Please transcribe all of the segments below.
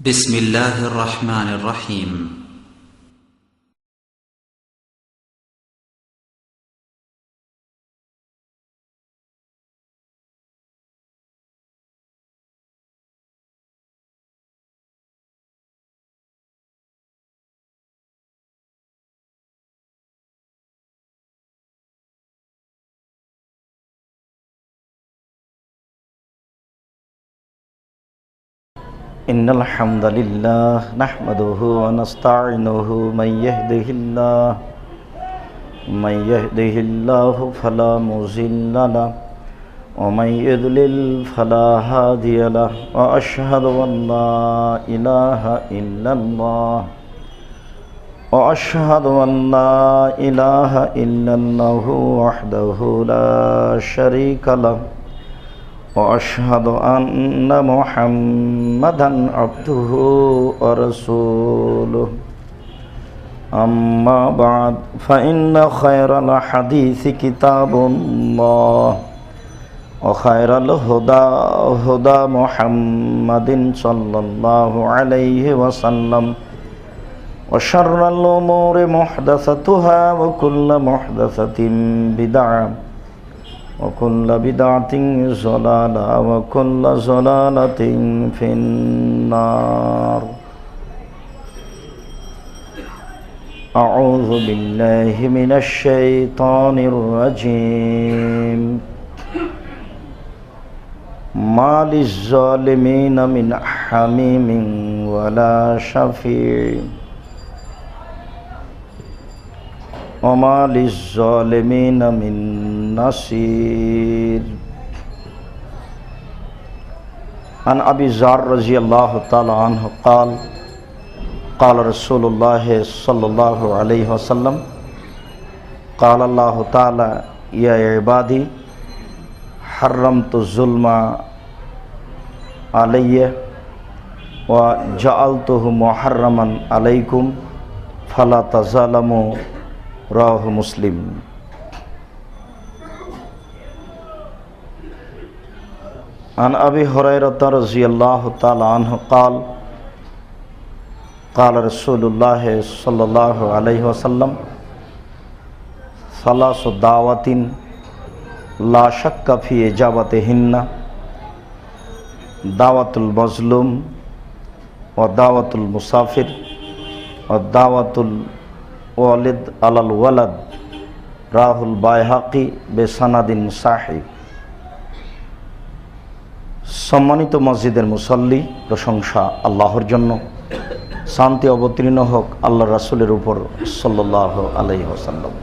بسم الله الرحمن الرحيم إن الحمد لله نحمده ونستعينه من يهده الله فلا مضل له ومن يضلل فلا هادي له وأشهد أن لا إله إلا الله وحده لا شريك له وأشهد أن محمدًا عبده ورسوله أما بعد فإن خير الحديث كتاب الله وخير الهدى هدى محمد صلى الله عليه وسلم وشر الأمور محدثاتها وكل محدثة بدعة وكل بدعة ضلالة وكل ضلالة في النار أعوذ بالله من الشيطان الرجيم ما للظالمين من حميم ولا شفيع وما للظالمين من نصير عن أبي ذر رضي الله تعالى عنه قال قال رسول الله صلى الله عليه وسلم قال الله تعالى يا عبادي حرمت الظلم علي وجعلته محرما عليكم فلا تظالموا রাওয়াহু মুসলিম। عن أبي هريرة رضي الله تعالى عنه قال قال رسول الله صلى الله عليه وسلم ثلاث دعوات لا شك في إجابتهن دعوة المظلوم ودعوة المسافر ودعوة ওয়ালিদ আলাল ওয়ালাদ রাহুল বাইহাকি বেসানাদিন সাহিহ। সম্মানিত মসজিদের মুসল্লি, প্রশংসা আল্লাহর জন্য, শান্তি অবতীর্ণ হোক আল্লাহ রাসূলের উপর সাল্লাল্লাহু আলাইহি ওয়াসাল্লাম।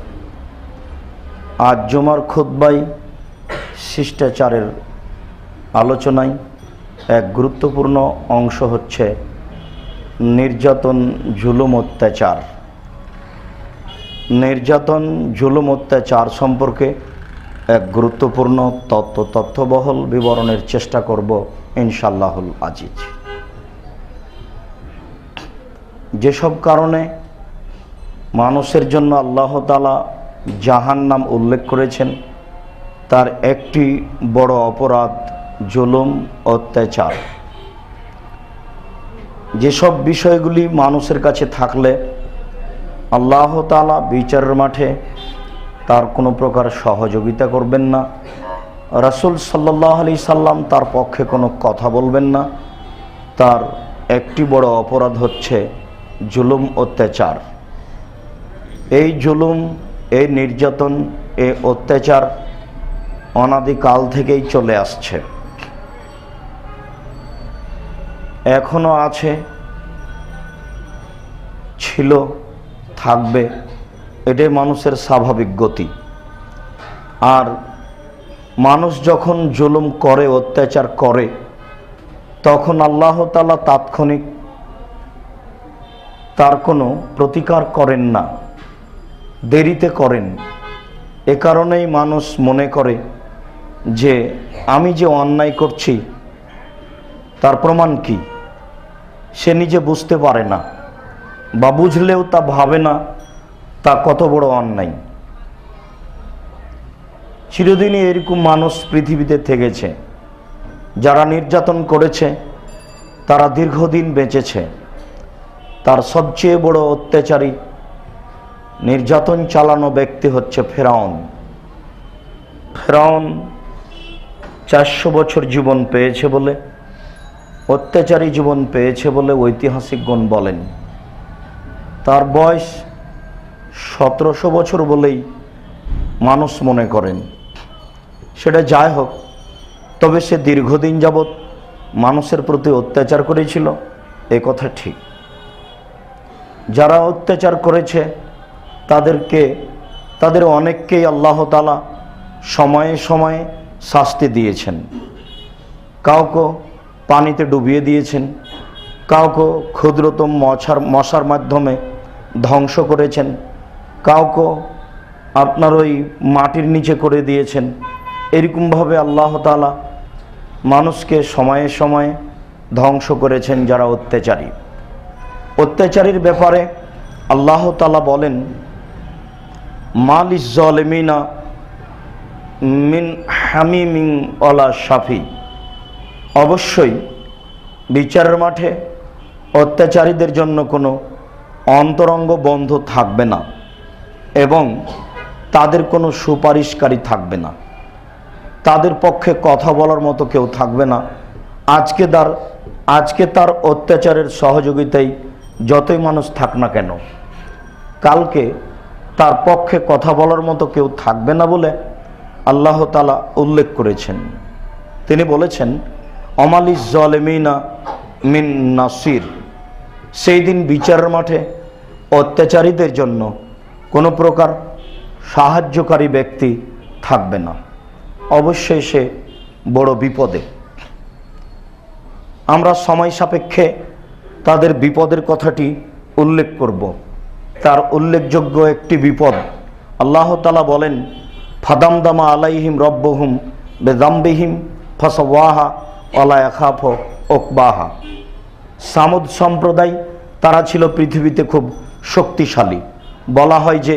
আজ জুমার খুতবায় শিষ্টাচারের আলোচনায় এক গুরুত্বপূর্ণ অংশ হচ্ছে নির্যাতন, জুলুম, অত্যাচার। নির্যাতন, জুলুম, অত্যাচার সম্পর্কে এক গুরুত্বপূর্ণ তথ্যবহল বিবরণের চেষ্টা করব ইনশাআল্লাহুল আজিজ। যেসব কারণে মানুষের জন্য আল্লাহ তাআলা জাহান্নাম উল্লেখ করেছেন, তার একটি বড় অপরাধ জুলুম, অত্যাচার। যেসব বিষয়গুলি মানুষের কাছে থাকলে আল্লাহ তাআলা বিচারের মাঠে তার কোনো প্রকার সহযোগিতা করবেন না, রাসূল সাল্লাল্লাহু আলাইহি সাল্লাম তার পক্ষে কোনো কথা বলবেন না, তার একটি বড় অপরাধ হচ্ছে জুলুম, অত্যাচার। এই জুলুম, এই নির্যাতন, এই অত্যাচার অনাদিকাল থেকেই চলে আসছে, এখনো আছে, ছিল, থাকবে। এটাই মানুষের স্বাভাবিক গতি। আর মানুষ যখন জুলুম করে, অত্যাচার করে, তখন আল্লাহ তাআলা তাৎক্ষণিক তার কোনো প্রতিকার করেন না, দেরিতে করেন। এ কারণেই মানুষ মনে করে যে আমি যে অন্যায় করছি তার প্রমাণ কি। সে নিজে বুঝতে পারে না, বা বুঝলেও তা ভাবে না তা কত বড় অন্যায়। চিরদিনই এরকম মানুষ পৃথিবীতে থেকেছে, যারা নির্যাতন করেছে তারা দীর্ঘদিন বেঁচেছে। তার সবচেয়ে বড় অত্যাচারী নির্যাতন চালানো ব্যক্তি হচ্ছে ফেরাউন। ফেরাউন 400 বছর জীবন পেয়েছে বলে, অত্যাচারী জীবন পেয়েছে বলে ঐতিহাসিকগণ বলেন। তার বয়স 1700 বছর বলেই মানুষ মনে করেন। সেটা যাই হোক, তবে সে দীর্ঘদিন যাবৎ মানুষের প্রতি অত্যাচার করেছিল, এ কথা ঠিক। যারা অত্যাচার করেছে তাদের অনেককেই আল্লাহ তাআলা সময়ে সময়ে শাস্তি দিয়েছেন। কাউকে পানিতে ডুবিয়ে দিয়েছেন, কাউকে ক্ষুদ্রতম মশার মাধ্যমে ধ্বংস করেছেন, কাউকে আপনার ওই মাটির নিচে করে দিয়েছেন। এরকমভাবে আল্লাহ তাআলা মানুষকে সময়ে সময়ে ধ্বংস করেছেন যারা অত্যাচারী। অত্যাচারীর ব্যাপারে আল্লাহ তাআলা বলেন, মালিজ জালিমিনা মিন হামিমিন ওয়ালা শাফি। অবশ্যই বিচারের মাঠে অত্যাচারীদের জন্য কোনো অন্তরঙ্গ বন্ধু থাকবে না এবং তাদের কোনো সুপারিশকারী থাকবে না। তাদের পক্ষে কথা বলার মতো কেউ থাকবে না। আজকে তার অত্যাচারের সহযোগিতায় যতই মানুষ থাক না কেন, কালকে তার পক্ষে কথা বলার মতো কেউ থাকবে না বলে আল্লাহ তাআলা উল্লেখ করেছেন। তিনি বলেছেন, অমালিজ জালিমিনা মিন নাসির। সেই দিন বিচারের মাঠে অত্যাচারীদের জন্য কোনো প্রকার সাহায্যকারী ব্যক্তি থাকবে না। অবশ্যই সে বড় বিপদে। আমরা সময় সাপেক্ষে তাদের বিপদের কথাটি উল্লেখ করব। তার উল্লেখযোগ্য একটি বিপদ, আল্লাহ তাআলা বলেন, ফাদামদামা আলাইহিম রব্বুহুম বিযামবিহিম ফাসাওয়াহা ওয়ালা ইয়াখাফু উকবাহা। সামুদ সম্প্রদায়, তারা ছিল পৃথিবীতে খুব শক্তিশালী। বলা হয় যে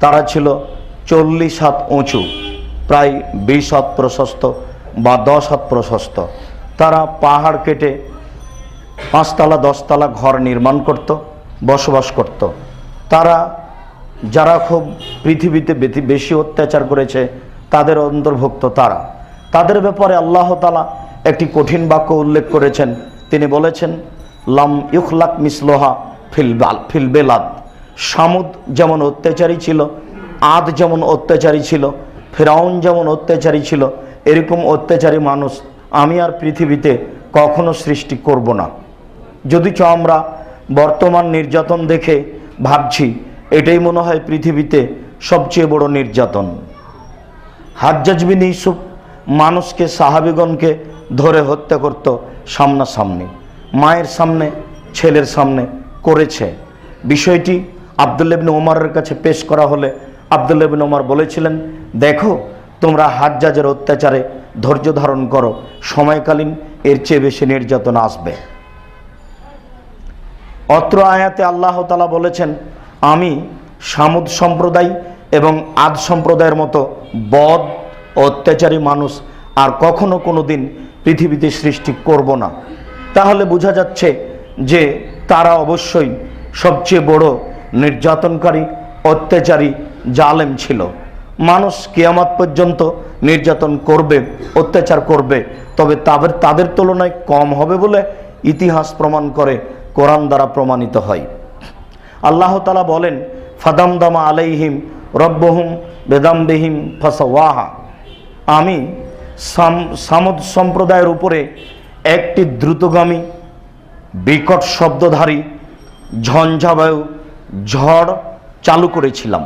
তারা ছিল 40 হাত উঁচু, প্রায় 20 হাত প্রশস্ত বা 10 হাত প্রশস্ত। তারা পাহাড় কেটে 5 তলা 10 তলা ঘর নির্মাণ করত, বসবাস করত। যারা খুব পৃথিবীতে বেশি অত্যাচার করেছে তাদের অন্তর্ভুক্ত তারা। তাদের ব্যাপারে আল্লাহ তাআলা একটি কঠিন বাক্য উল্লেখ করেছেন। তিনি বলেছেন, লাম ইখলাক মিসলুহা ফিল বেলাদ। সামুদ যেমন অত্যাচারী ছিল, আদ যেমন অত্যাচারী ছিল, ফেরাউন যেমন অত্যাচারী ছিল, এরকম অত্যাচারী মানুষ আমি আর পৃথিবীতে কখনো সৃষ্টি করব না। যদিচ আমরা বর্তমান নির্যাতন দেখে ভাবছি এটাই মনে হয় পৃথিবীতে সবচেয়ে বড় নির্যাতন। হাজ্জাজ বিন ইউসুফ মানুষকে, সাহাবীগণকে ধরে হত্যা করত সামনাসামনি, মায়ের সামনে, ছেলের সামনে করেছে। বিষয়টি আব্দুল্লাহ ইবনে ওমরের কাছে পেশ করা হলে আব্দুল্লাহ ইবনে ওমর বলেছিলেন, দেখো তোমরা হাজ্জাজের অত্যাচারে ধৈর্য ধারণ করো, সময়কালীন এর চেয়ে বেশি নির্যাতন আসবে। অত্র আয়াতে আল্লাহ তাআলা বলেছেন, আমি সামুদ সম্প্রদায় এবং আদ সম্প্রদায়ের মতো বদ অত্যাচারী মানুষ আর কখনো কোনো দিন পৃথিবীতে সৃষ্টি করব না। তাহলে বোঝা যাচ্ছে যে তারা অবশ্যই সবচেয়ে বড় নির্যাতনকারী, অত্যাচারী, জালেম ছিল। মানুষ কিয়ামত পর্যন্ত নির্যাতন করবে, অত্যাচার করবে, তবে তাদের তুলনায় কম হবে বলে ইতিহাস প্রমাণ করে, কোরআন দ্বারা প্রমাণিত হয়। আল্লাহ তাআলা বলেন, ফাদামদামা আলাইহিম রব্বুহুম বিযামবিহিম ফাসাওয়াহা। আমি সামুদ সম্প্রদায়ের উপরে একটি দ্রুতগামী, বিকট শব্দধারী ঝঞ্ঝাবায়ু, ঝড় চালু করেছিলাম।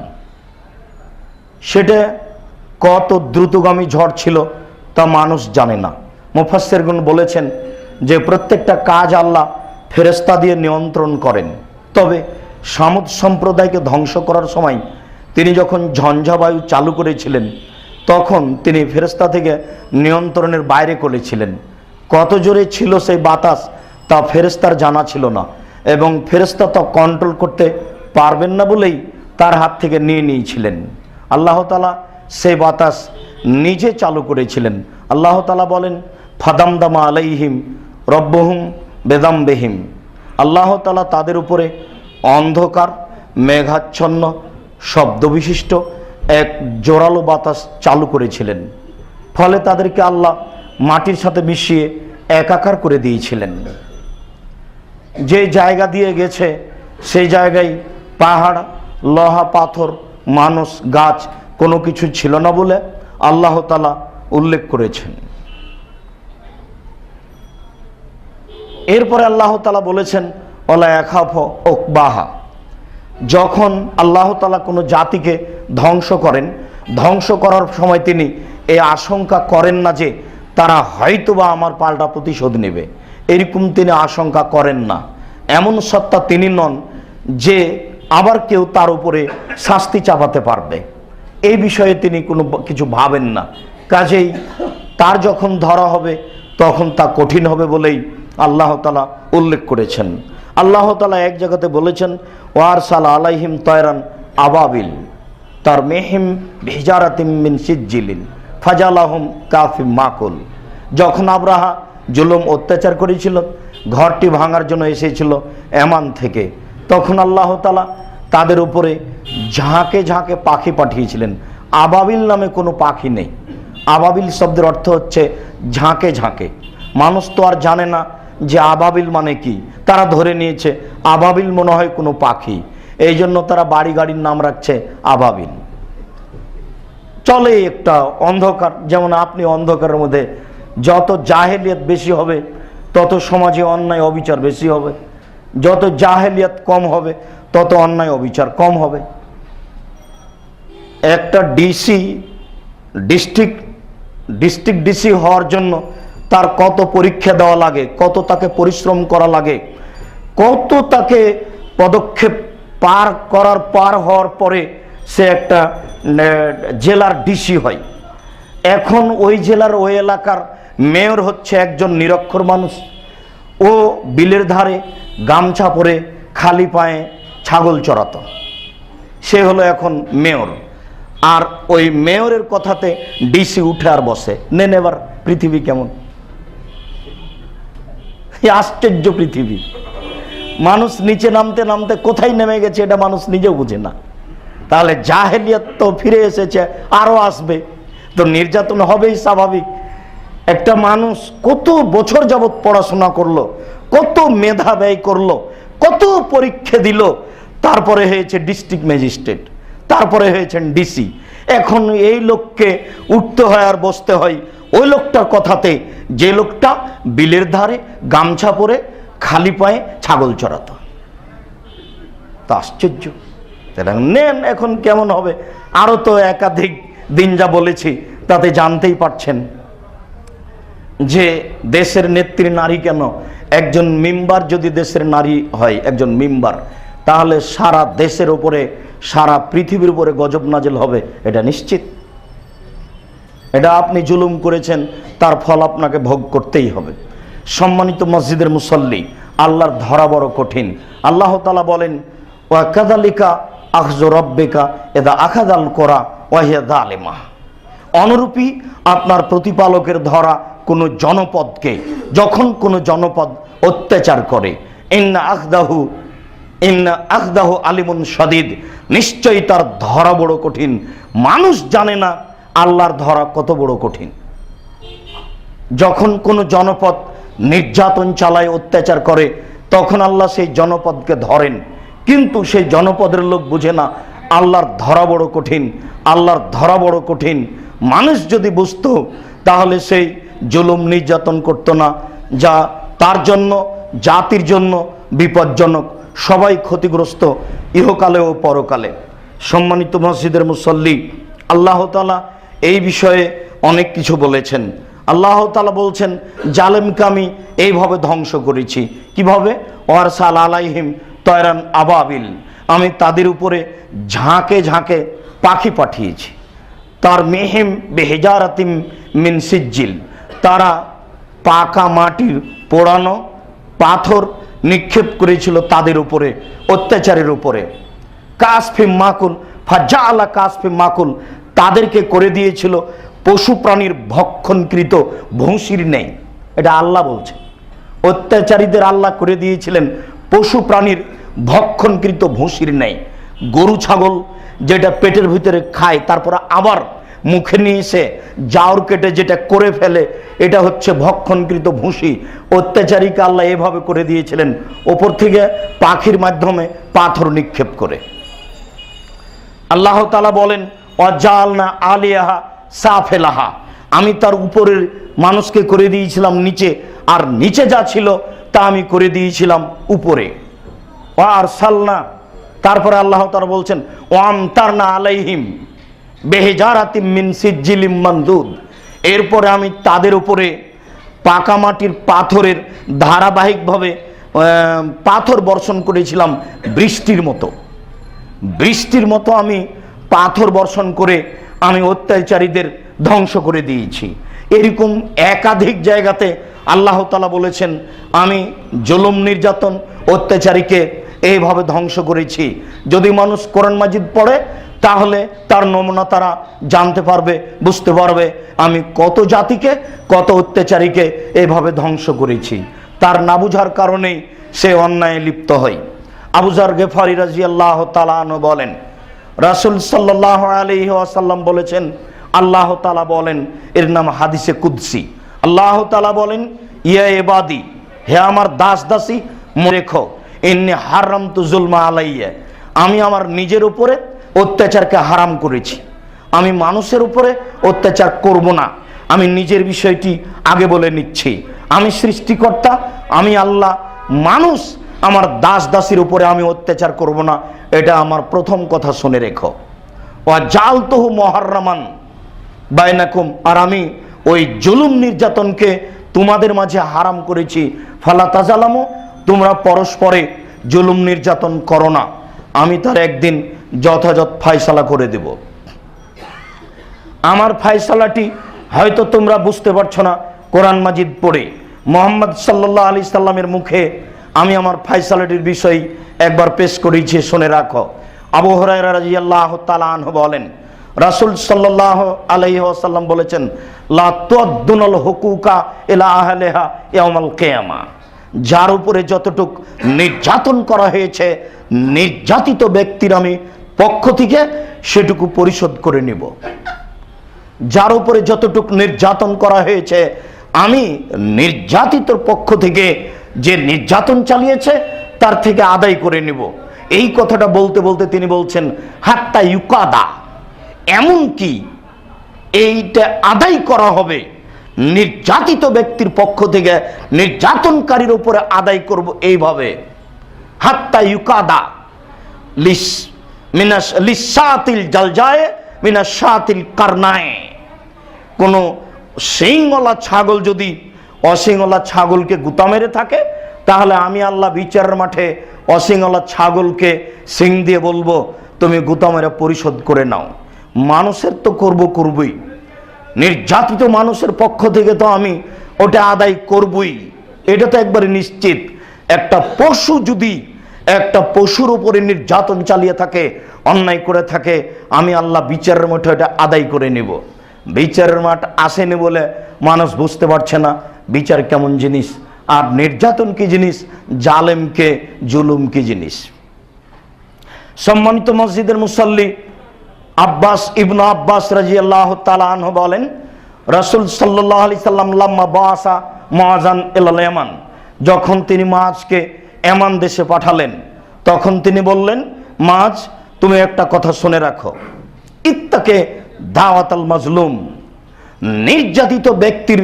সেটা কত দ্রুতগামী ঝড় ছিল তা মানুষ জানে না। মুফাসসিরগণ বলেছেন যে প্রত্যেকটা কাজ আল্লাহ ফেরেশতা দিয়ে নিয়ন্ত্রণ করেন। তবে সামুদ সম্প্রদায়কে ধ্বংস করার সময় তিনি যখন ঝঞ্ঝাবায়ু চালু করেছিলেন, তখন তিনি ফেরেশতা থেকে নিয়ন্ত্রণের বাইরে করেছিলেন। কত জোরে ছিল সেই বাতাস তা ফেরেশতার জানা ছিল না, এবং ফেরেশতা তা কন্ট্রোল করতে পারবেন না বলেই তার হাত থেকে নিয়ে নিয়েছিলেন। আল্লাহ তাআলা সেই বাতাস নিজে চালু করেছিলেন। আল্লাহ তাআলা বলেন, ফাদামদামা আলাইহিম রব্বুহুম বেদাম্বেহিম, আল্লাহ তাআলা তাদের উপরে অন্ধকার মেঘাচ্ছন্ন শব্দবিশিষ্ট এক জোরালো বাতাস চালু করেছিলেন। ফলে তাদেরকে আল্লাহ মাটির সাথে মিশিয়ে একাকার করে দিয়েছিলেন। যে জায়গা দিয়ে গেছে সেই জায়গায় পাহাড়, লোহা, পাথর, মানুষ, গাছ কোনো কিছু ছিল না বলে আল্লাহ তাআলা উল্লেখ করেছেন। এরপরে আল্লাহ তাআলা বলেছেন ওয়ালা ইয়াখাফ উকবাহা, যখন আল্লাহ তাআলা কোনো জাতিকে ধ্বংস করেন, ধ্বংস করার সময় তিনি এই আশঙ্কা করেন না যে তারা হয়তোবা আমার পাল্টা প্রতিশোধ নেবে, এরকম তিনি আশঙ্কা করেন না। এমন সত্তা তিনি নন যে আবার কেউ তার উপরে শাস্তি চাপাতে পারবে, এই বিষয়ে তিনি কোনো কিছু ভাবেন না। কাজেই তার যখন ধরা হবে তখন তা কঠিন হবে বলেই আল্লাহ তাআলা উল্লেখ করেছেন। আল্লাহ তাআলা এক জায়গাতে বলেছেন ওয়ারসাল আলাইহিম তয়রান আবাবিল তার মেহিম ভিজারাতিম মিন সিজ্জিলিন ফাজালাহুম কাফিম মাকুল। যখন আব্রাহা জুলুম অত্যাচার করেছিল, ঘরটি ভাঙার জন্য এসেছিল এমান থেকে, তখন আল্লাহ তাআলা তাদের উপরে ঝাঁকে ঝাঁকে পাখি পাঠিয়েছিলেন। আবাবিল নামে কোনো পাখি নেই। আবাবিল শব্দের অর্থ হচ্ছে ঝাঁকে ঝাঁকে। মানুষ তো আর জানে না যে আবাবিল মানে কি, তারা ধরে নিয়েছে আবাবিল মনে হয় কোনো পাখি, এই জন্য তারা বাড়ি গাড়ির নাম রাখছে আবাবিল। চলে একটা অন্ধকার, যেমন আপনি অন্ধকারের মধ্যে যত জাহেলিয়াত বেশি হবে তত সমাজে অন্যায় অবিচার বেশি হবে, যত জাহেলিয়াত কম হবে তত অন্যায় অবিচার কম হবে। একটা ডিস্ট্রিক্ট ডিসি হওয়ার জন্য তার কত পরীক্ষা দেওয়া লাগে, কত তাকে পরিশ্রম করা লাগে, কত তাকে পদক্ষেপ পার হওয়ার পরে সে একটা জেলার ডিসি হয়। এখন ওই জেলার ওই এলাকার মেয়র হচ্ছে একজন নিরক্ষর মানুষ। ও বিলের ধারে গামছা পরে খালি পায়ে ছাগল চড়াতো, সে হলো এখন মেয়র। আর ওই মেয়রের কথাতে ডিসি উঠে আর বসে। নেন এবার পৃথিবী কেমন, আশ্চর্য পৃথিবী। মানুষ নিচে নামতে নামতে কোথায় নেমে গেছে এটা মানুষ নিজেও বুঝে না। তাহলে জাহেলিয়াত তো ফিরে এসেছে, আরো আসবে, তো নির্যাতন হবেই স্বাভাবিক। একটা মানুষ কত বছর যাবৎ পড়াশোনা করলো, কত মেধা ব্যয় করলো, কত পরীক্ষা দিল, তারপরে হয়েছে ডিস্ট্রিক্ট ম্যাজিস্ট্রেট, তারপরে হয়েছেন ডিসি। এখন এই লোককে উঠতে হয় আর বসতে হয় ওই লোকটার কথাতে, যে লোকটা বিলের ধারে গামছা পরে খালি পায়ে ছাগল চড়াতো। তা আশ্চর্য। নেন এখন কেমন হবে, আরো তো একাধিক দিন যা বলেছি তাতে জানতেই পারছেন যে দেশের নেত্রী নারী কেন। একজন মেম্বার যদি দেশের নারী হয়, একজন মেম্বার, তাহলে সারা দেশের উপরে, সারা পৃথিবীর উপরে গজব নাজিল হবে, এটা নিশ্চিত। এটা আপনি জুলুম করেছেন, তার ফল আপনাকে ভোগ করতেই হবে। সম্মানিত মসজিদের মুসল্লি, আল্লাহর ধরা বড় কঠিন। আল্লাহ তাআলা বলেন ওয়া কাযালিকা আখযু রাব্বিকা ইযা আখাযাল কুরা ওয়া হিয়া যালিমা। অনুরূপী আপনার প্রতিপালকের ধরা কোনো জনপদকে, যখন কোনো জনপদ অত্যাচার করে, ইন্না আখদাহু আলিমুন শাদীদ, নিশ্চয়ই তার ধরা বড় কঠিন। মানুষ জানে না আল্লাহর ধরা কত বড় কঠিন। যখন কোনো জনপদ নির্যাতন চালায়, অত্যাচার করে, তখন আল্লাহ সেই জনপদকে ধরেন, কিন্তু সেই জনপদের লোক বুঝে না আল্লাহর ধরা বড় কঠিন, আল্লাহর ধরা বড় কঠিন। মানুষ যদি বুঝতো তাহলে সেই জুলুম নির্যাতন করতো না, যা তার জন্য, জাতির জন্য বিপজ্জনক, সবাই ক্ষতিগ্রস্ত ইহকালে ও পরকালে। সম্মানিত মসজিদের মুসল্লি, আল্লাহ তাআলা এই বিষয়ে অনেক কিছু বলেছেন। আল্লাহ তাআলা বলছেন জালেমকে আমি এইভাবে ধ্বংস করেছি। কিভাবে? ওয়ারসাল আলাইহিম তয়রান আবাবিল, আমি তাদের উপরে ঝাঁকে ঝাঁকে পাখি পাঠিয়েছি। তার মেহিম বেহিজারাতিম মিন সিজ্জিল, তারা পাকা মাটির পোড়ানো পাথর নিক্ষেপ করেছিল তাদের উপরে, অত্যাচারের উপরে। কাসফিম মাকুল ফাজাআলা কাসফিম মাকুল, তাদেরকে করে দিয়েছিল পশু প্রাণীর ভক্ষণকৃত ভুসির নেই। এটা আল্লাহ বলছে। অত্যাচারীদের আল্লাহ করে দিয়েছিলেন পশু প্রাণীর ভক্ষণকৃত ভুসির ন্যায়। গরু ছাগল যেটা পেটের ভিতরে খায় তারপর আবার মুখে নিয়ে এসে জাউর কেটে যেটা করে ফেলে, এটা হচ্ছে ভক্ষণকৃত ভুসি। অত্যাচারীকে আল্লাহ এভাবে করে দিয়েছিলেন, ওপর থেকে পাখির মাধ্যমে পাথর নিক্ষেপ করে। আল্লাহ তাআলা বলেন ওয়াজালনা আলিয়াহা সাফেলাহা, আমি তার উপরের মানুষকে করে দিয়েছিলাম নিচে, আর নিচে যা ছিল তা আমি করে দিয়েছিলাম উপরে। আর সালনা, তারপরে আল্লাহ তাআলা বলছেন ওয়ামতারনা আলাইহিম বেহেজারাতিম মিন সিজ্জিলিম মানদুদ, এরপরে আমি তাদের উপরে পাকা মাটির পাথরের ধারাবাহিকভাবে পাথর বর্ষণ করেছিলাম বৃষ্টির মতো। বৃষ্টির মতো আমি পাথর বর্ষণ করে আমি অত্যাচারীদের ধ্বংস করে দিয়েছি। এরকম একাধিক জায়গাতে আল্লাহ তাআলা বলেছেন আমি জুলুম নির্যাতন অত্যাচারীকে এইভাবে ধ্বংস করেছি। যদি মানুষ কোরআন মাজিদ পড়ে তাহলে তার নমুনা তারা জানতে পারবে, বুঝতে পারবে আমি কত জাতিকে কত অত্যাচারীকে এইভাবে ধ্বংস করেছি। তার না বুঝার কারণেই সে অন্যায়ে লিপ্ত হয়। আবু যার গেফারি রাদিয়াল্লাহু তাআলা আনহু বলেন রাসূল সাল্লাল্লাহু আলাইহি ওয়াসাল্লাম বলেছেন, আল্লাহ তাআলা বলেন, এর নাম হাদিসে কুদসি। আল্লাহ তাআলা বলেন ইয়া ইবাদি, হে আমার দাস দাসী রেখো, ইন্নী হারামতু যুলমা আলাইয়া, আমি আমার নিজের উপরে অত্যাচারকে হারাম করেছি। আমি মানুষের উপরে অত্যাচার করব না। আমি নিজের বিষয়টি আগে বলে নিচ্ছি, আমি সৃষ্টিকর্তা, আমি আল্লাহ। মানুষ আমার দাস দাসীর উপরে আমি অত্যাচার করব না, এটা আমার প্রথম কথা শুনে রেখো। ওয়া জালতুহু মুহাররামান বাইনাকুম, আর আমি ওই জুলুম নির্যাতনকে তোমাদের মাঝে হারাম করেছি। ফালা তাজালামু, তোমরা পরস্পরে জুলুম নির্যাতন করো না, আমি তার একদিন যথাযথ ফায়সালা করে দেব। আমার ফায়সালাটি হয়তো তোমরা বুঝতে পারছো না কোরআন মাজিদ পড়ে। মুহাম্মদ সাল্লাল্লাহু আলাইহি সাল্লামের মুখে আমি আমার ফায়সালাটির বিষয় একবার পেশ করেছি, শুনে রাখো। আবু হুরায়রা রাদিয়াল্লাহু তাআলা আনহু বলেন রাসূল সাল্লাল্লাহু আলাইহি ওয়াসাল্লাম বলেছেন লা তুদ্দুনাল হুকুকা ইলা আহলিহা ইয়াউমাল কিয়ামা, যার উপরে যতটুক নির্যাতন করা হয়েছে নির্যাতিত ব্যক্তির আমি পক্ষ থেকে সেটুকু পরিশোধ করে নিব। যার উপরে যতটুক নির্যাতন করা হয়েছে আমি নির্যাতিতর পক্ষ থেকে যে নির্যাতন চালিয়েছে তার থেকে আদায় করে নিব। এই কথাটা বলতে বলতে তিনি বলছেন হাত্তা ইউকাদা, এমন কি এইটা আদায় করা হবে নির্যাতিত ব্যক্তির পক্ষ থেকে নির্যাতনকারীর উপরে আদায় করব এইভাবে। হাত্তা ইউকাদা লিস মিনাস লিসাতিল জালজায়ে মিনাস শাতিল কারনায়ে, কোন শিংওয়ালা ছাগল যদি অশিংওয়ালা ছাগলকে গুতা মেরে থাকে তাহলে আমি আল্লাহ বিচারের মাঠে অশিংওয়ালা ছাগলকে শিং দিয়ে বলবো তুমি গুতা মেরে পরিশোধ করে নাও। মানুষের তো করবই, নির্যাতিত মানুষের পক্ষ থেকে তো আমি ওটা আদায় করবই, এটা তো একবারে নিশ্চিত। একটা পশু যদি একটা পশুর উপরে নির্যাতন চালিয়ে থাকে, অন্যায় করে থাকে, আমি আল্লাহ বিচারের মাঠে এটা আদায় করে নিব। বিচারের মাঠ আসেনি বলে মানুষ বুঝতে পারছে না বিচার কেমন জিনিস, আর নির্যাতন কি জিনিস, জালেমকে জুলুম কি জিনিস। সম্মানিত মসজিদের মুসাল্লি আব্বাস ইবনু আব্বাস রাদিয়াল্লাহু তাআলা আনহু বলেন রাসূল সাল্লাল্লাহু আলাইহি সাল্লাম লাম্মা বাসা মুআযান ইলাল ইয়ামান, যখন তিনি মুআজকে ইয়ামান দেশে পাঠালেন তখন তিনি বললেন মুআজ তুমি একটা কথা শুনে রাখো, ইত্তাকে দাওয়াতাল মাজলুম, নির্যাতিত ব্যক্তির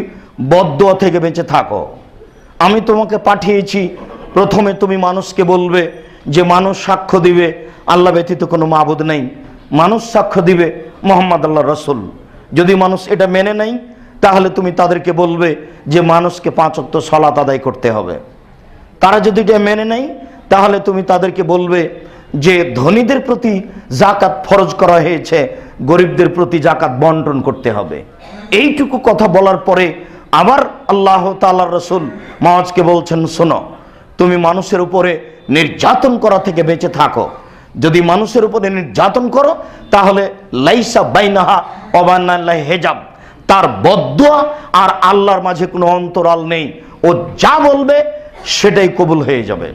বদদুয়া থেকে বেঁচে থাকো। আমি তোমাকে পাঠিয়েছি, প্রথমে তুমি মানুষকে বলবে যে মানুষ সাক্ষ্য দিবে আল্লাহ ব্যতীত কোনো মাবুদ নেই, মানুষ সাক্ষ্য দিবে মুহাম্মদ আল্লাহ রাসূল। যদি মানুষ এটা মেনে নেয় তাহলে তুমি তাদেরকে বলবে যে মানুষকে 5 ওয়াক্ত সালাত আদায় করতে হবে। তারা যদি এটা মেনে নেয় তাহলে তুমি তাদেরকে বলবে যে ধনীদের প্রতি যাকাত ফরজ করা হয়েছে, গরিবদের প্রতি যাকাত বন্টন করতে হবে। এইটুকু কথা বলার পরে আবার আল্লাহ তাআলার রাসূল মুআজকে বলছেন শোনো, তুমি মানুষের উপরে নির্যাতন করা থেকে বেঁচে থাকো। যদি মানুষের উপরে নির্যাতন করো তাহলে লাইসা বাইনাহা ওয়া বাইনাল্লাহি হিজাব, তার বদদুয়া আর আল্লাহর মাঝে কোনো অন্তরাল নেই। ও যা বলবে সেটাই কবুল হয়ে যাবে,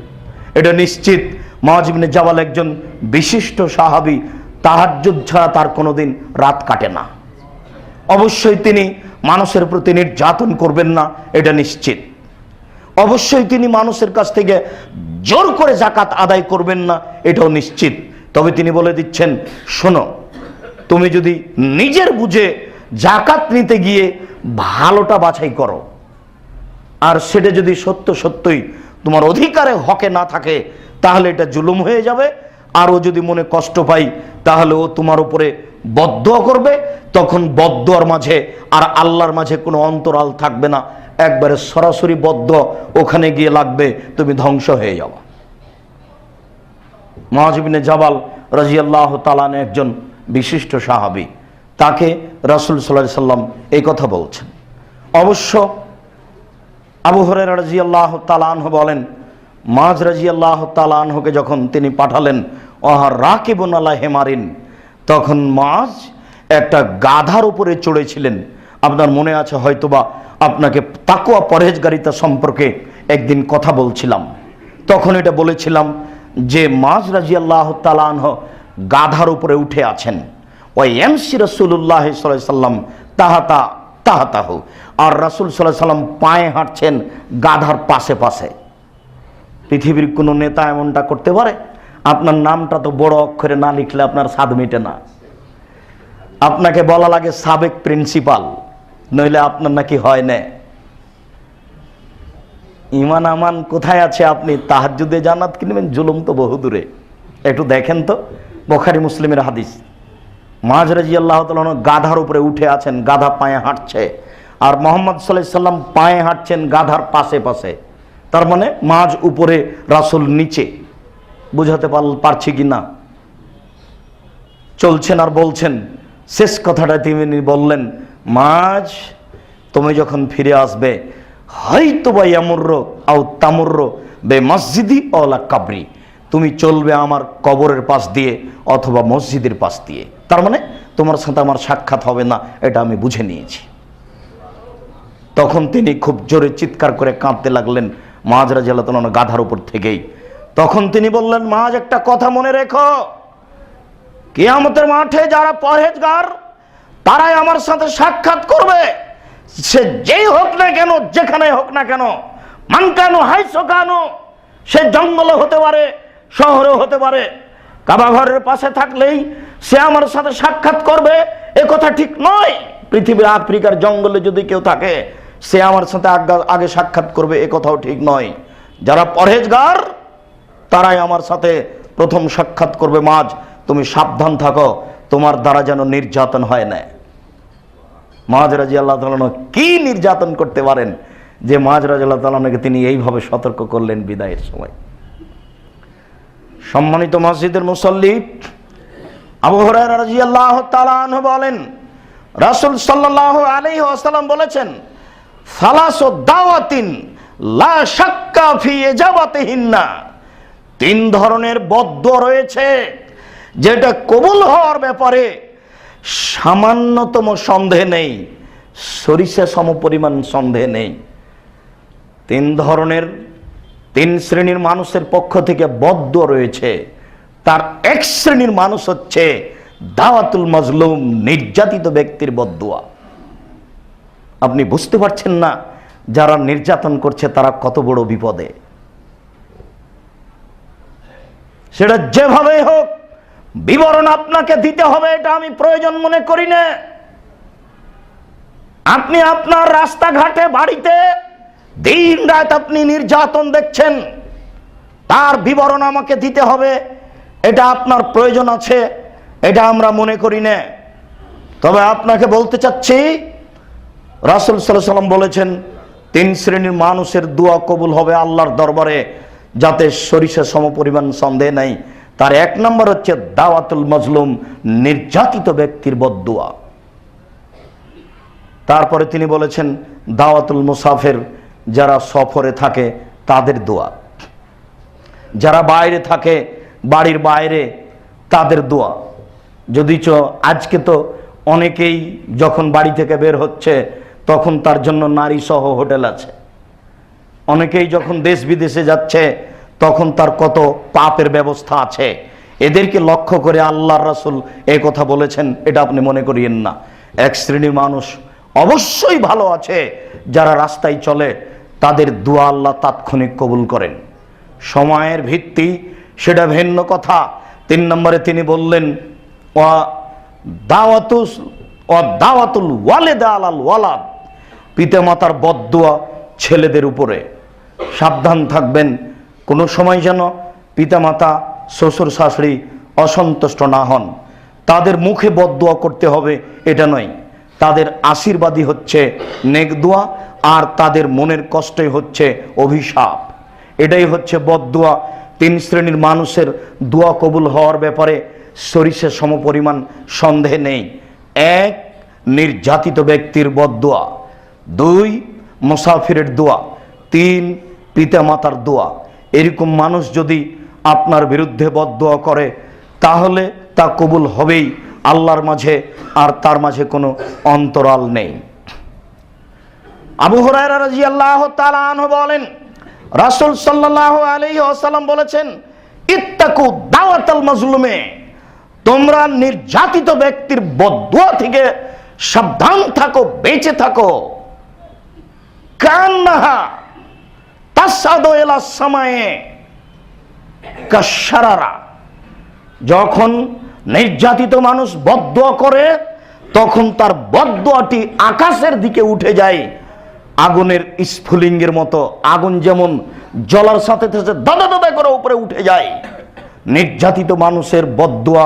এটা নিশ্চিত। মুআয ইবনে জাবাল একজন বিশিষ্ট সাহাবী, তাহাজ্জুদ ছাড়া তার কোনোদিন রাত কাটে না। অবশ্যই তিনি মানুষের প্রতি নির্যাতন করবেন না, এটা নিশ্চিত। অবশ্যই তিনি মানুষের কাছ থেকে জোর করে যাকাত আদায় করবেন না, এটাও নিশ্চিত। তবে তিনি বলে দিচ্ছেন, শোনো, তুমি যদি নিজের বুঝে যাকাত নিতে গিয়ে ভালোটা বাছাই করো, আর সেটা যদি সত্য সত্যই তোমার অধিকারে হকে না থাকে, তাহলে এটা জুলুম হয়ে যাবে। আর ও যদি মনে কষ্ট পাই, তাহলে ও তোমার উপরে বদদোয়া করবে। তখন বদদোয়ার মাঝে আর আল্লাহর মাঝে কোনো অন্তরাল থাকবে না, একবারে সরাসরি বদদোয়া ওখানে গিয়ে লাগবে, তুমি ধ্বংস হয়ে যাবে। মুআয ইবনে জাবাল রাদিয়াল্লাহু তাআলা আনহু একজন বিশিষ্ট সাহাবী, তাকে রাসূল সাল্লাল্লাহু আলাইহি সাল্লাম এই কথা বলছেন। অবশ্য আবু হুরায়রা রাদিয়াল্লাহু তাআলা আনহু বলেন, মুআয রাদিয়াল্লাহু তাআলা আনহুকে যখন তিনি পাঠালেন ওয়া রাকিবুন আলা হিমারিন, তখন মুআয একটা গাধার উপরে চড়েছিলেন। আপনার মনে আছে হয়তোবা, আপনাকে তাকওয়া পরহেজগারিতা সম্পর্কে একদিন কথা বলছিলাম, তখন এটা বলেছিলাম যে মুআয রাদিয়াল্লাহু তাআলা আনহু গাধার উপরে উঠে আছেন। ওয়া ইয়ামশি রাসূলুল্লাহ সাল্লাল্লাহু আলাইহি সাল্লাম তাহাতাহু, আর রাসূল সাল্লাল্লাহু আলাইহি সাল্লাম পায়ে হাঁটছেন গাধার পাশে পাশে। পৃথিবীর কোনো নেতা এমনটা করতে পারে? আপনার নামটা তো বড় অক্ষরে না লিখলে আপনার স্বাদ মেটে না। আপনাকে বলা লাগে সাবেক প্রিন্সিপাল, নইলে আপনার নাকি হয় না। ইমান আমান কোথায় আছে? আপনি তাহাজ্জুদে জান্নাত কিনবেন, জুলুম তো বহু দূরে। একটু দেখেন তো, বুখারী মুসলিমের হাদিস। মুআয রাদিয়াল্লাহু তাআলা গাধার উপরে উঠে আছেন, গাধা পায়ে হাঁটছে, আর মুহাম্মদ সাল্লাল্লাহু আলাইহি সাল্লাম পায়ে হাঁটছেন গাধার পাশে পাশে। তার মানে মুআয উপরে, রাসূল নিচে। বুঝাতে পারছি কি না? চলছেন আর বলছেন, শেষ কথাটা তিনি বললেন, মুআয তুমি যখন ফিরে আসবে, হয়তোবা ইয়ামুরর আও তামুরর বে মসজিদি ওয়ালা কাবরি, তুমি চলবে আমার কবরের পাশ দিয়ে অথবা মসজিদের পাশ দিয়ে। তার মানে তোমার সাথে আমার সাক্ষাৎ হবে না, এটা আমি বুঝে নিয়েছি। তখন তিনি খুব জোরে চিৎকার করে কাঁদতে লাগলেন, মুআয রাদিয়াল্লাহু তাআলা গাধার উপর থেকেই। তখন তিনি বললেন, মুআয একটা কথা মনে রেখো, কিয়ামতের মাঠে যারা পরহেজগার তারাই আমার সাথে সাক্ষাৎ করবে। সে যেই হোক না কেন, যেখানে হোক না কেন, মানকানো হাইসো কানো, সে জঙ্গলে হতে পারে, শহরেও হতে পারে, কাবা ঘরের পাশে থাকলেই সে আমার সাথে সাক্ষাৎ করবে, এ কথা ঠিক নয়। পৃথিবীর আফ্রিকার জঙ্গলে যদি কেউ থাকে, সে আমার সাথে আগে সাক্ষাৎ করবে, এ কথাও ঠিক নয়। যারা পরহেজগার তারাই আমার সাথে প্রথম সাক্ষাৎ করবে। মুআয তুমি সাবধান থাকো, তোমার দ্বারা যেন নির্যাতন হয় না। মুআয রাদিয়াল্লাহু তাআলা কি নির্যাতন করতে পারেন যে মুআয রাদিয়াল্লাহু তাআলাকে তিনি এইভাবে সতর্ক করলেন বিদায়ের সময়। সম্মানিত মসজিদের মুসল্লি, আবু হুরায়রা রাদিয়াল্লাহু তাআলা আনহু বলেন, রাসূল সাল্লাল্লাহু আলাইহি ওয়াসাল্লাম বলেছেন, সালাসু দাওয়াতিন লা শাক্কা ফি ইজাবাতিহিন্না, তিন ধরনের বদদোয়া রয়েছে যেটা কবুল হওয়ার ব্যাপারে সামান্যতম সন্দেহ নেই, সরিষা সমপরিমাণ সন্দেহ নেই। তিন শ্রেণীর মানুষের পক্ষ থেকে বদদোয়া রয়েছে। তার এক শ্রেণীর মানুষ হচ্ছে দাওয়াতুল মাজলুম, নির্যাতিত ব্যক্তির বদদোয়া। আপনি বুঝতে পারছেন না যারা নির্যাতন করছে তারা কত বড় বিপদে। সেটা যেভাবেই হোক বিবরণ আপনাকে দিতে হবে, এটা আমি প্রয়োজন মনে করি না। আপনি আপনার রাস্তাঘাটে, বাড়িতে দিন রাত আপনি নির্যাতন দেখছেন, তার বিবরণ আমাকে দিতে হবে, এটা আপনার প্রয়োজন আছে, এটা আমরা মনে করি না। তবে আপনাকে বলতে চাচ্ছি, রাসূল সাল্লাল্লাহু আলাইহি ওয়াসাল্লাম বলেছেন, তিন শ্রেণীর মানুষের দোয়া কবুল হবে আল্লাহর দরবারে, যাতে সরিষা সমপরিমাণ সন্দেহ নাই। তার এক নম্বর হচ্ছে দাওয়াতুল মাজলুম, নির্যাতিত ব্যক্তির বদদোয়া। তারপরে তিনি বলেছেন দাওয়াতুল মুসাফির, যারা সফরে থাকে তাদের দোয়া, যারা বাইরে থাকে, বাড়ির বাইরে, তাদের দোয়া। যদিচ আজকে তো অনেকেই যখন বাড়ি থেকে বের হচ্ছে তখন তার জন্য নারী সহ হোটেল আছে, অনেকেই যখন দেশ বিদেশে যাচ্ছে তখন তার কত পাপের ব্যবস্থা আছে, এদেরকে লক্ষ্য করে আল্লাহর রাসূল এই কথা বলেছেন, এটা আপনি মনে করিয়েন না। এক শ্রেণীর মানুষ অবশ্যই ভালো আছে, যারা রাস্তায় চলে তাদের দোয়া আল্লাহ তাৎক্ষণিক কবুল করেন। সময়ের ভিত্তি সেটা ভিন্ন কথা। 3 নম্বরে তিনি বললেন দাওয়াতুল ওয়ালিদা আলাল ওয়ালাদ, পিতামাতার বদদুয়া ছেলেদের উপরে। সাবধান থাকবেন, কোনো সময় যেন পিতামাতা শ্বশুর শাশুড়ি অসন্তুষ্ট না হন। তাদের মুখে বদদুয়া করতে হবে এটা নয়, তাদের আশীর্বাদই হচ্ছে নেক দোয়া, আর তাদের মনের কষ্টই হচ্ছে অভিশাপ। এটাই হচ্ছে বদদুয়া। 3 শ্রেণীর মানুষের দোয়া কবুল হওয়ার ব্যাপারে সরিষার সমপরিমাণ সন্দেহ নেই। 1, নির্যাতিত ব্যক্তির বদদুয়া। 2, মুসাফিরের দোয়া। 3, পিতামাতার দোয়া। এরকম মানুষ যদি আপনার বিরুদ্ধে বদদুয়া করে তাহলে তা কবুল হবেই আল্লাহর মাঝে, আর তার মাঝে কোনো অন্তরাল নেই। আবু হুরায়রা রাদিয়াল্লাহু তাআলা আনহু বলেন, রাসূল সাল্লাল্লাহু আলাইহি ওয়াসাল্লাম বলেছেন, ইত্তাকু দাওয়াতাল মাজলুমে, তোমরা নির্যাতিত ব্যক্তির বদদুয়া থেকে সাবধান থাকো, বেঁচে থাকো। কান্নাহা তাসাদু ইলা সামায়ে কাশারারা, যখন নির্যাতিত মানুষ বদদুয়া করে তখন তার বদদুয়াটি আকাশের দিকে উঠে যায় আগুনের স্ফুলিঙ্গের মতো। আগুন যেমন জ্বলার সাথে সাথে দাদা দাদা করে উপরে উঠে যায়, নির্যাতিত মানুষের বদদুয়া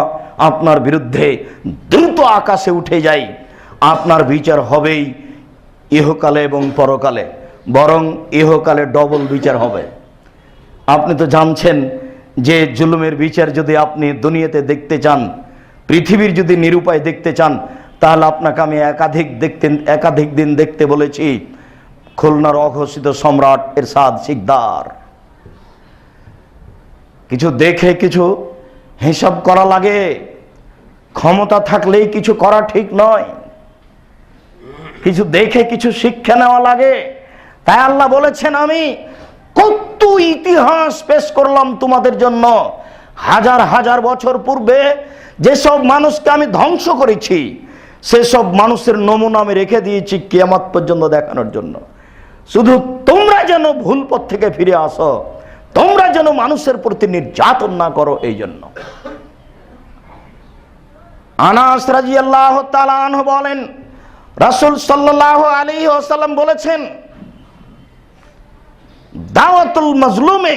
আপনার বিরুদ্ধে দ্রুত আকাশে উঠে যায়। আপনার বিচার হবেই ইহকালে এবং পরকালে, বরং ইহকালে ডবল বিচার হবে। আপনি তো জানছেন যে জুলুমের বিচার যদি আপনি দুনিয়াতে দেখতে চান, পৃথিবীর যদি নিরুপায় দেখতে চান, তাহলে আপনাকে আমি একাধিক দিন দেখতে বলেছি খুলনার অঘোষিত সম্রাট এরশাদ শিকদার। কিছু দেখে কিছু হিসাব করা লাগে, ক্ষমতা থাকলেই কিছু করা ঠিক নয়, কিছু দেখে কিছু শিক্ষা নেওয়া লাগে। তাই আল্লাহ বলেছেন, আমি কত ইতিহাস পেশ করলাম তোমাদের জন্য, হাজার হাজার বছর পূর্বে যেসব মানুষকে আমি ধ্বংস করেছি সেসব মানুষের নমুনা আমি রেখে দিয়েছি কিয়ামত পর্যন্ত দেখানোর জন্য। শুধু তোমরা যেন ভুল পথ থেকে ফিরে আসো, তোমরা যেন মানুষের প্রতি নির্যাতন না করো, এই জন্য। আনাস রাদিয়াল্লাহু তাআলা আনহু বলেন, রাসূল সাল্লাল্লাহু আলাইহি ওয়াসাল্লাম বলেছেন, দাওয়াতুল মাজলুমে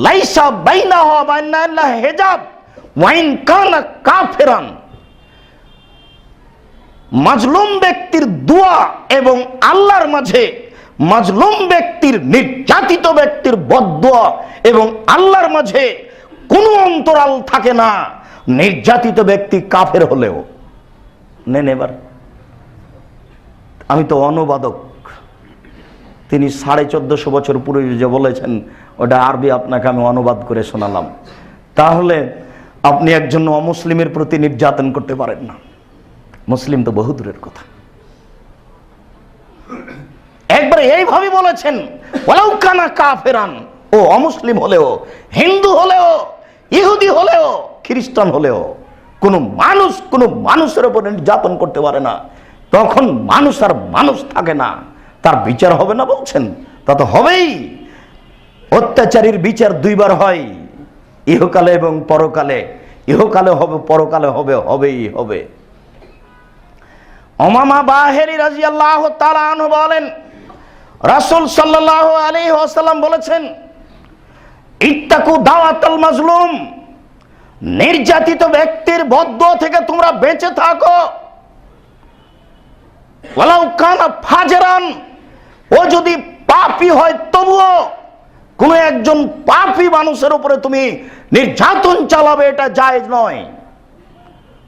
লাইসা বাইনাহু ওয়া বাইনাল্লাহ হিজাব ওয়া ইন কানা কাফিরান, মাজলুম ব্যক্তির দোয়া এবং আল্লাহর মাঝে, মাজলুম ব্যক্তির, নির্যাতিত ব্যক্তির বদদোয়া এবং আল্লাহর মাঝে কোনো অন্তরাল থাকে না, নির্যাতিত ব্যক্তি কাফের হলেও। নেন এবার, আমি তো অনুবাদক, তিনি 1450 বছর পূর্বে যে বলেছেন ওটা আরবি আপনাকে আমি অনুবাদ করে শোনালাম। তাহলে আপনি একজন অমুসলিমের প্রতি নির্যাতন করতে পারেন না, মুসলিম তো বহু দূরের কথা। একবারে এইভাবে বলেছেন, ওয়ালাউ কানা কাফিরান, ও অমুসলিম হলেও, হিন্দু হলেও, ইহুদি হলেও, খ্রিস্টান হলেও কোনো মানুষের উপর নির্যাতন করতে পারে না। তখন মানুষ আর মানুষ থাকে না, তার বিচার হবে না বলছেন, তা তো হবেই। অত্যাচারীর বিচার 2 বার হয়, ইহকালে এবং পরকালে। ইহকালে হবে, পরকালে হবে, হবেই হবে। উমামা বাহিরি রাদিয়াল্লাহু তাআলা আনহু বলেন, রাসূল সাল্লাল্লাহু আলাইহি ওয়াসাল্লাম বলেছেন, ইত্তাকু দাওয়াতাল মাজলুম, নির্যাতিত ব্যক্তির বদদুয়া থেকে তোমরা বেঁচে থাকো। ওয়ালাউ কানা ফাজরান, ও যদি পাপী হয় তবুও কোন একজন পাপী মানুষের উপরে তুমি নির্যাতন চালাবে, এটা জায়েজ নয়।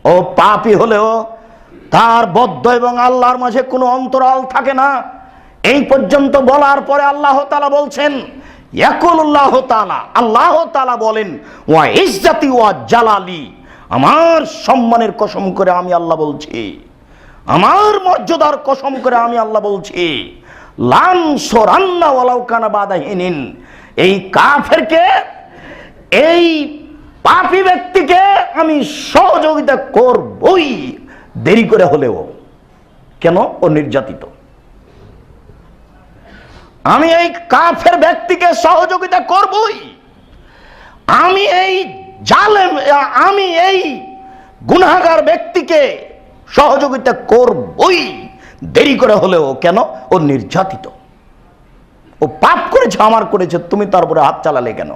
ও পাপী হলেও তার বদদুয়া এবং আল্লাহর মাঝে কোনো অন্তরাল থাকে না। এই পর্যন্ত বলার পরে আল্লাহ তাআলা বলছেন, ইয়াকুলুল্লাহু তাআলা, আল্লাহ তাআলা বলেন, ওয়া ইজ্জাতি ওয়া জালালি, আমার সম্মানের কসম করে আমি আল্লাহ বলছি, আমার মর্যাদার কসম করে আমি আল্লাহ বলছি, লানসুরান্না ওয়ালাউ কানা বাদাহিনিন, এই কাফেরকে, এই পাপী ব্যক্তিকে আমি সহযোগিতা করবই, দেরি করে হলেও। কেন? ও নির্যাতিত। আমি এই কাফের ব্যক্তিকে সহযোগিতা করবই, আমি এই জালেম, আমি এই গুনাহগার ব্যক্তিকে সহযোগিতা করবই, দেরি করে হলেও। কেন? ও নির্যাতিত, ও পাপ করেছে, আমার করেছে, তুমি তার উপরে হাত চালালে কেন?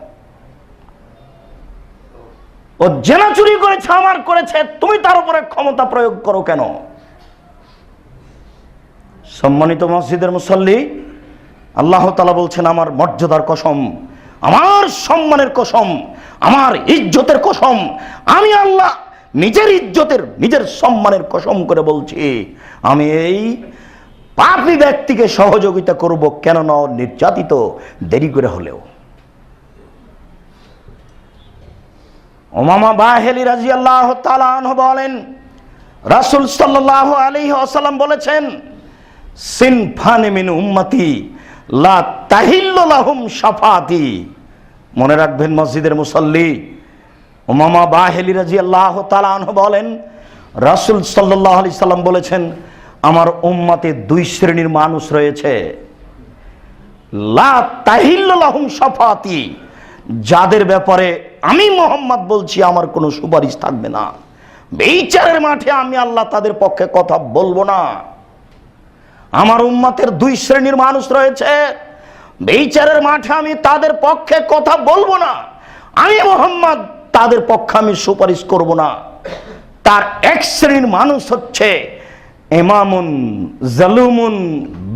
ও জেনা চুরি করেছে, আমার করেছে, তুমি তার উপরে ক্ষমতা প্রয়োগ করো কেন? সম্মানিত মসজিদের মুসল্লি, আল্লাহ তাআলা বলছেন, আমার মর্যাদার কসম, আমার সম্মানের কসম, আমার ইজ্জতের কসম, আমি আল্লাহ নিজের ইজ্জতের, নিজের সম্মানের কসম করে বলছি, আমি এই পাপী ব্যক্তিকে সহযোগিতা করব, কেননা নির্যাতিত, দেরি করে হলেও। উমামা বাহিলী রাদিয়াল্লাহু তাআলা আনহু বলেন, রাসূল সাল্লাল্লাহু আলাইহি ওয়াসাল্লাম বলেছেন, সিনফানি মিন উম্মতি লা তাহিল্লু লাহুম শাফাআতি। মনে রাখবেন মসজিদের মুসল্লি, উমামা বাহিলী রাদিয়াল্লাহু তাআলা আনহু বলেন, রাসূল সাল্লাল্লাহু আলাইহি সাল্লাম বলেছেন, আমার উম্মতে দুই শ্রেণীর মানুষ রয়েছে, লা তাহিল্লু লাহুম শাফাআতি, যাদের ব্যাপারে আমি মুহাম্মদ বলছি আমার কোনো সুপারিশ থাকবে না, বিচারের মাঠে আমি আল্লাহ তাদের পক্ষে কথা বলবো না। আমার উম্মতের দুই শ্রেণীর মানুষ রয়েছে, বিচারের মাঠে আমি তাদের পক্ষে কথা বলবো না, আমি মুহাম্মদ তাদের পক্ষে আমি সুপারিশ করব না। তার এক শ্রেণীর মানুষ হচ্ছে ইমামুন জালুমুন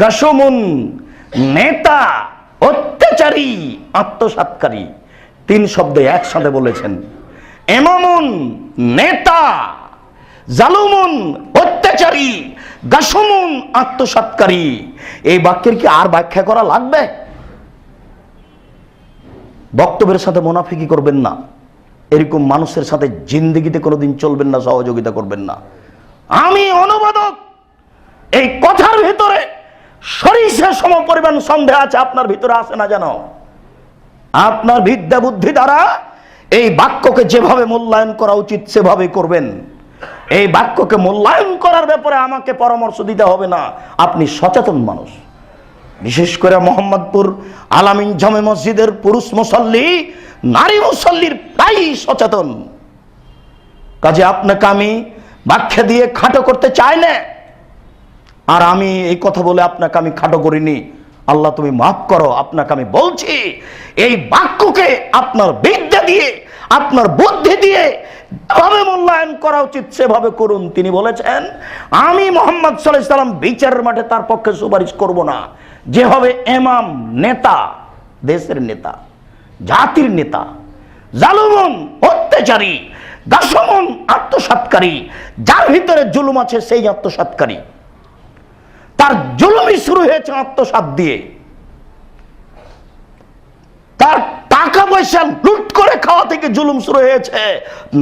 গাসুমুন, নেতা, অত্যাচারী, আত্মসাৎকারী। তিন শব্দে একসাথে বলেছেন, ইমামুন নেতা, জালুমুন অত্যাচারী, গাসুমুন আত্মসাৎকারী। এই বাক্যের কি আর ব্যাখ্যা করা লাগবে? বক্তব্যের সাথে মুনাফিকি করবেন না, এরকম মানুষের সাথে জিন্দেগিতে কোনোদিন চলবেন না, সহযোগিতা করবেন না। আমি অনুবাদক, এই কথার ভিতরে সরিষা সম পরিমাণ সন্দেহ আছে, আপনার ভিতরে আছে না জানো? আপনার বিদ্যা বুদ্ধি দ্বারা এই বাক্যকে যেভাবে মূল্যায়ন করা উচিত সেভাবে করবেন। এই বাক্যকে মূল্যায়ন করার ব্যাপারে আমাকে পরামর্শ দিতে হবে না, আপনি সচেতন মানুষ। বিশেষ করে মোহাম্মদপুর আলামিন জামে মসজিদের পুরুষ মুসল্লি, নারী মুসল্লির প্রায়ই সচেতন। কাজে আপনাকে আমি ব্যাখ্যা দিয়ে খাটো করতে চাই না, আর আমি এই কথা বলে আপনাকে আমি খাটো করিনি, আল্লাহ তুমি মাফ করো। আপনাকে আমি বলছি, এই বাক্যকে আপনার বিদ্যা দিয়ে, আপনার বুদ্ধি দিয়ে যেভাবে মূল্যায়ন করা উচিত সেভাবে করুন। তিনি বলেছেন, আমি মুহাম্মদ সাল্লাল্লাহু আলাইহি সাল্লাম বিচারের মাঠে তার পক্ষে সুপারিশ করব না, যে হবে ইমাম, নেতা, দেশের নেতা, জাতির নেতা, জালুমুন অত্যাচারী, গাসুমুন আত্মসাৎকারী, যার ভিতরে জুলুম আছে সেই আত্মসাৎকারী। তার জুলুমই শুরু হয়েছে আত্মসাৎ দিয়ে, তার টাকা পয়সা লুট করে খাওয়া থেকে জুলুম শুরু হয়েছে।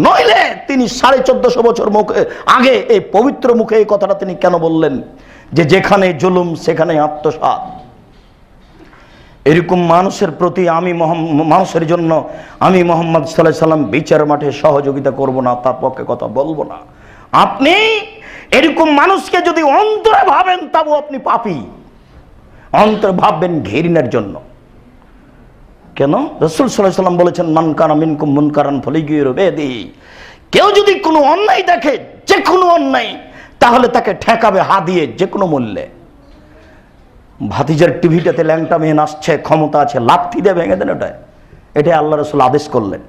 নইলে তিনি 1450 বছর মুখে আগে এই পবিত্র মুখে এই কথাটা তিনি কেন বললেন যে যেখানে জুলুম সেখানে আত্মসাৎ? এরকম মানুষের প্রতি মানুষের জন্য আমি মুহাম্মদ সাল্লাল্লাহু আলাইহি সাল্লাম বিচারের মাঠে সহযোগিতা করব না, তার পক্ষে কথা বলবো না। আপনি এরকম মানুষকে যদি অন্তরে ভাবেন তবু আপনি পাপী। অন্তরে ভাববেন ঘৃণার জন্য। কেন? রাসূল সাল্লাল্লাহু আলাইহি সাল্লাম বলেছেন, মান কানা মিনকুম মুনকারান ফালিয়ুগিরু বিয়াদিহি, কেউ যদি কোনো অন্যায় দেখে, যে কোনো অন্যায়, তাহলে তাকে ঠেকাবে হাত দিয়ে যে কোনো মূল্যে। ভাতিজার টিভিটাতে ল্যাংটা মেয়ে নাচছে, ক্ষমতা আছে, লাথি দিয়ে ভেঙে দেন, এটাই আল্লাহ রাসূল আদেশ করলেন।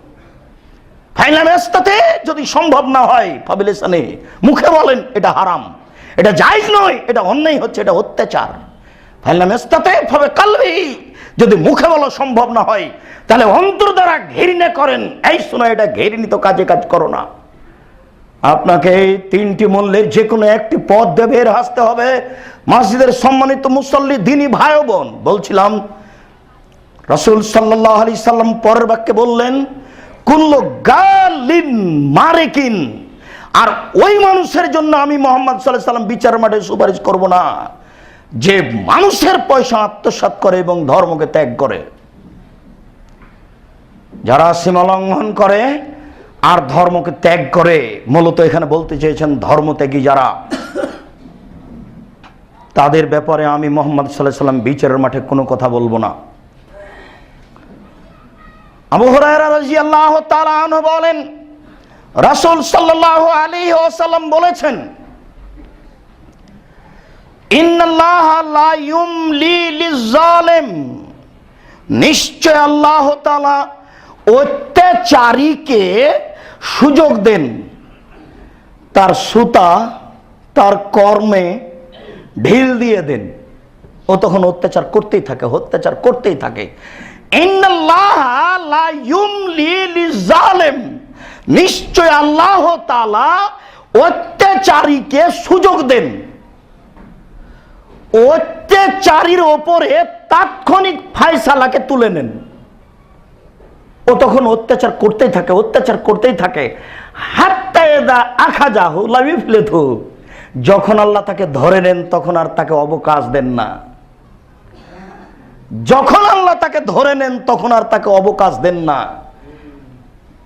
ফাইনামেস্তাতে যদি সম্ভব না হয় ফাবিলিসানে, মুখে বলেন এটা হারাম, এটা জায়েজ নয়, এটা অন্যায় হচ্ছে, এটা অত্যাচার। ফাইনামেস্তাতে ফাবে কালবি, যদি মুখে বলা সম্ভব না হয় তাহলে অন্তর দ্বারা ঘৃণা করেন, এই শোনো এটা ঘৃণিত কাজে কাজ করো না। আপনাকে এই তিনটি মূল্যের যে কোনো একটি পথ দিয়ে বের আসতে হবে। মসজিদের সম্মানিত মুসল্লি, দিনী ভাই ও বোন, বলছিলাম রাসূল সাল্লাল্লাহু আলাইহি সাল্লাম পরের বাক্যে বললেন, কুল্লু গালিন মারিকিন, আর ওই মানুষের জন্য আমি মুহাম্মদ সাল্লাল্লাহু আলাইহি সাল্লাম বিচার মাঠে সুপারিশ করব না যে মানুষের পয়সা আত্মসাৎ করে এবং ধর্মকে ত্যাগ করে। যারা সীমা লঙ্ঘন করে আর ধর্মকে ত্যাগ করে, মূলত এখানে বলতে চেয়েছেন ধর্মত্যাগী যারা, তাদের ব্যাপারে আমি মুহাম্মদ সাল্লাল্লাহু আলাইহি ওয়াসাল্লাম বিচারের মাঠে কোনো কথা বলবো না। আবু হুরায়রা রাদিয়াল্লাহু তাআলা আনহু বলেন, রাসূল সাল্লাল্লাহু আলাইহি ওয়াসাল্লাম বলেছেন, ইন্নাল্লাহা লা ইউমলি লিয-যালিম, নিশ্চয় আল্লাহ তাআলা অত্যাচারীকে সুযোগ দেন, তার সুতা তার কর্মে ঢিল দিয়ে দেন, ও তখন অত্যাচার করতেই থাকে, অত্যাচার করতেই থাকে। ইন্নাল্লাহা লা ইউমলি লিয-যালিম, নিশ্চয় আল্লাহ তাআলা অত্যাচারীকে সুযোগ দেন, অত্যাচারীর ওপরে তাৎক্ষণিক ফায়সালাকে তুলে নেন। ও তখন অত্যাচার করতেই থাকে, অত্যাচার করতেই থাকে। হাত্তা ইযা আখাযাহু লাম ইফলিতহু, যখন আল্লাহ তাকে ধরে নেন তখন আর তাকে অবকাশ দেন না। যখন আল্লাহ তাকে ধরে নেন তখন আর তাকে অবকাশ দেন না।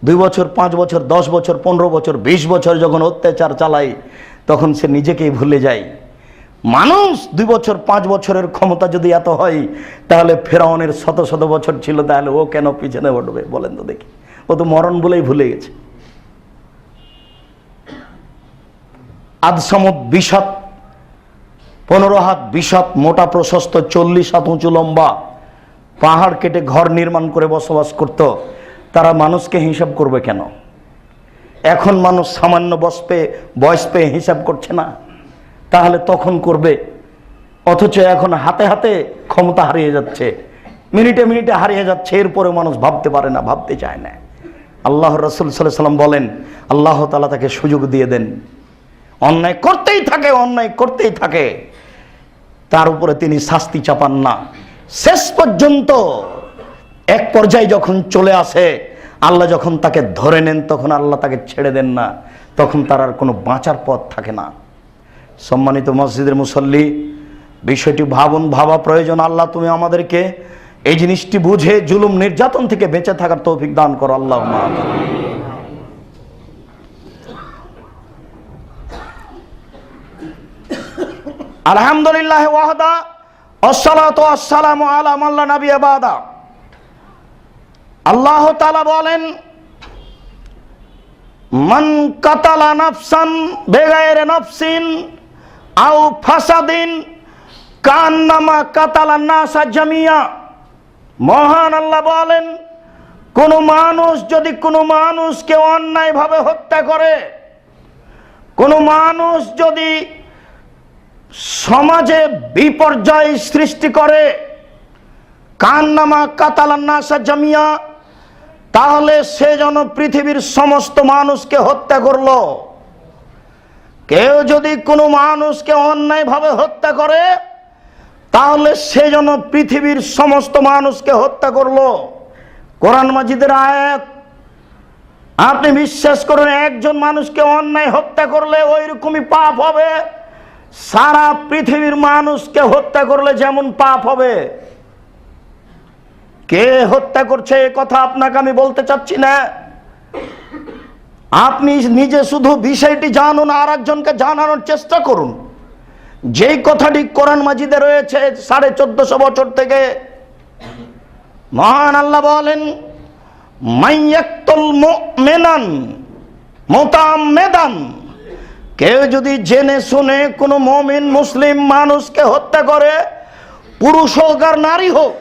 2 বছর, 5 বছর, 10 বছর, 15 বছর, 20 বছর যখন অত্যাচার চালায় তখন সে নিজেকেই ভুলে যায়। মানুষ 2 বছর 5 বছরের ক্ষমতা যদি এত হয়, তাহলে ফেরাউনের শত শত বছর ছিল, তাহলে ও কেন পিছনে উঠবে বলেন তো দেখি? ও তো মরণ বলেই ভুলে গেছে। আদসামুদ বিশাত, 15 হাত বিশাত, মোটা প্রশস্ত, 40 হাত উঁচু লম্বা, পাহাড় কেটে ঘর নির্মাণ করে বসবাস করত। তারা মানুষকে হিসাব করবে কেন? এখন মানুষ সামান্য বয়স পেয়ে হিসাব করছে না, তাহলে তখন করবে। অথচ এখন হাতে হাতে ক্ষমতা হারিয়ে যাচ্ছে, মিনিটে মিনিটে হারিয়ে যাচ্ছে, এরপরে মানুষ ভাবতে পারে না, ভাবতে চায় না। আল্লাহর রাসূল সাল্লাল্লাহু আলাইহি ওয়াসাল্লাম বলেন, আল্লাহ তাআলা তাকে সুযোগ দিয়ে দেন, অন্যায় করতেই থাকে, অন্যায় করতেই থাকে, তার উপরে তিনি শাস্তি চাপান না। শেষ পর্যন্ত এক পর্যায়ে যখন চলে আসে, আল্লাহ যখন তাকে ধরে নেন তখন আল্লাহ তাকে ছেড়ে দেন না, তখন তার আর কোনো বাঁচার পথ থাকে না। সম্মানিত মসজিদের মুসল্লি, বিষয়টি ভাবা প্রয়োজন। আল্লাহ তুমি আমাদেরকে এই জিনিসটি বুঝে জুলুম নির্যাতন থেকে বেঁচে থাকার তৌফিক দান করো, আল্লাহুম্মা আমিন। আলহামদুলিল্লাহ ওয়াহদা, আসসালাতু ওয়াসসালামু আলা মান লা নাবিয়্যা বাদা। আল্লাহ তাআলা বলেন, মান কাতালা নাফসান বিগাইরি নাফসিন আও ফাসাদিন কান্নামা কাতালান নাসা জামিয়া। মহান আল্লাহ বলেন, কোন মানুষ যদি কোনো মানুষকে অন্যায়ভাবে হত্যা করে, কোন মানুষ যদি সমাজে বিপর্যয় সৃষ্টি করে, কান্নামা কাতালান নাসা জামিয়া, তাহলে সে যেন পৃথিবীর সমস্ত মানুষকে হত্যা করলো। কেউ যদি কোনো মানুষকে অন্যায়ভাবে হত্যা করে, তাহলে সে যেন পৃথিবীর সমস্ত মানুষকে হত্যা করলো। কোরআন মাজিদের আয়াত। আপনি বিশ্বাস করুন, একজন মানুষকে অন্যায় হত্যা করলে ওই রকমই পাপ হবে, সারা পৃথিবীর মানুষকে হত্যা করলে যেমন পাপ হবে। কে হত্যা করছে এ কথা আপনাকে আমি বলতে চাচ্ছি না। আপনি নিজে শুধু বিষয়টি জানুন, আর একজনকে জানানোর চেষ্টা করুন। যেই কথাটি কোরআন মাজিদে রয়েছে 1450 বছর থেকে। মহান আল্লাহ বলেন, মাইয়াকতুল মুমিনান মুতাআম্মিদান, কেউ যদি জেনে শুনে কোনো মুমিন মুসলিম মানুষকে হত্যা করে, পুরুষ হোক আর নারী হোক,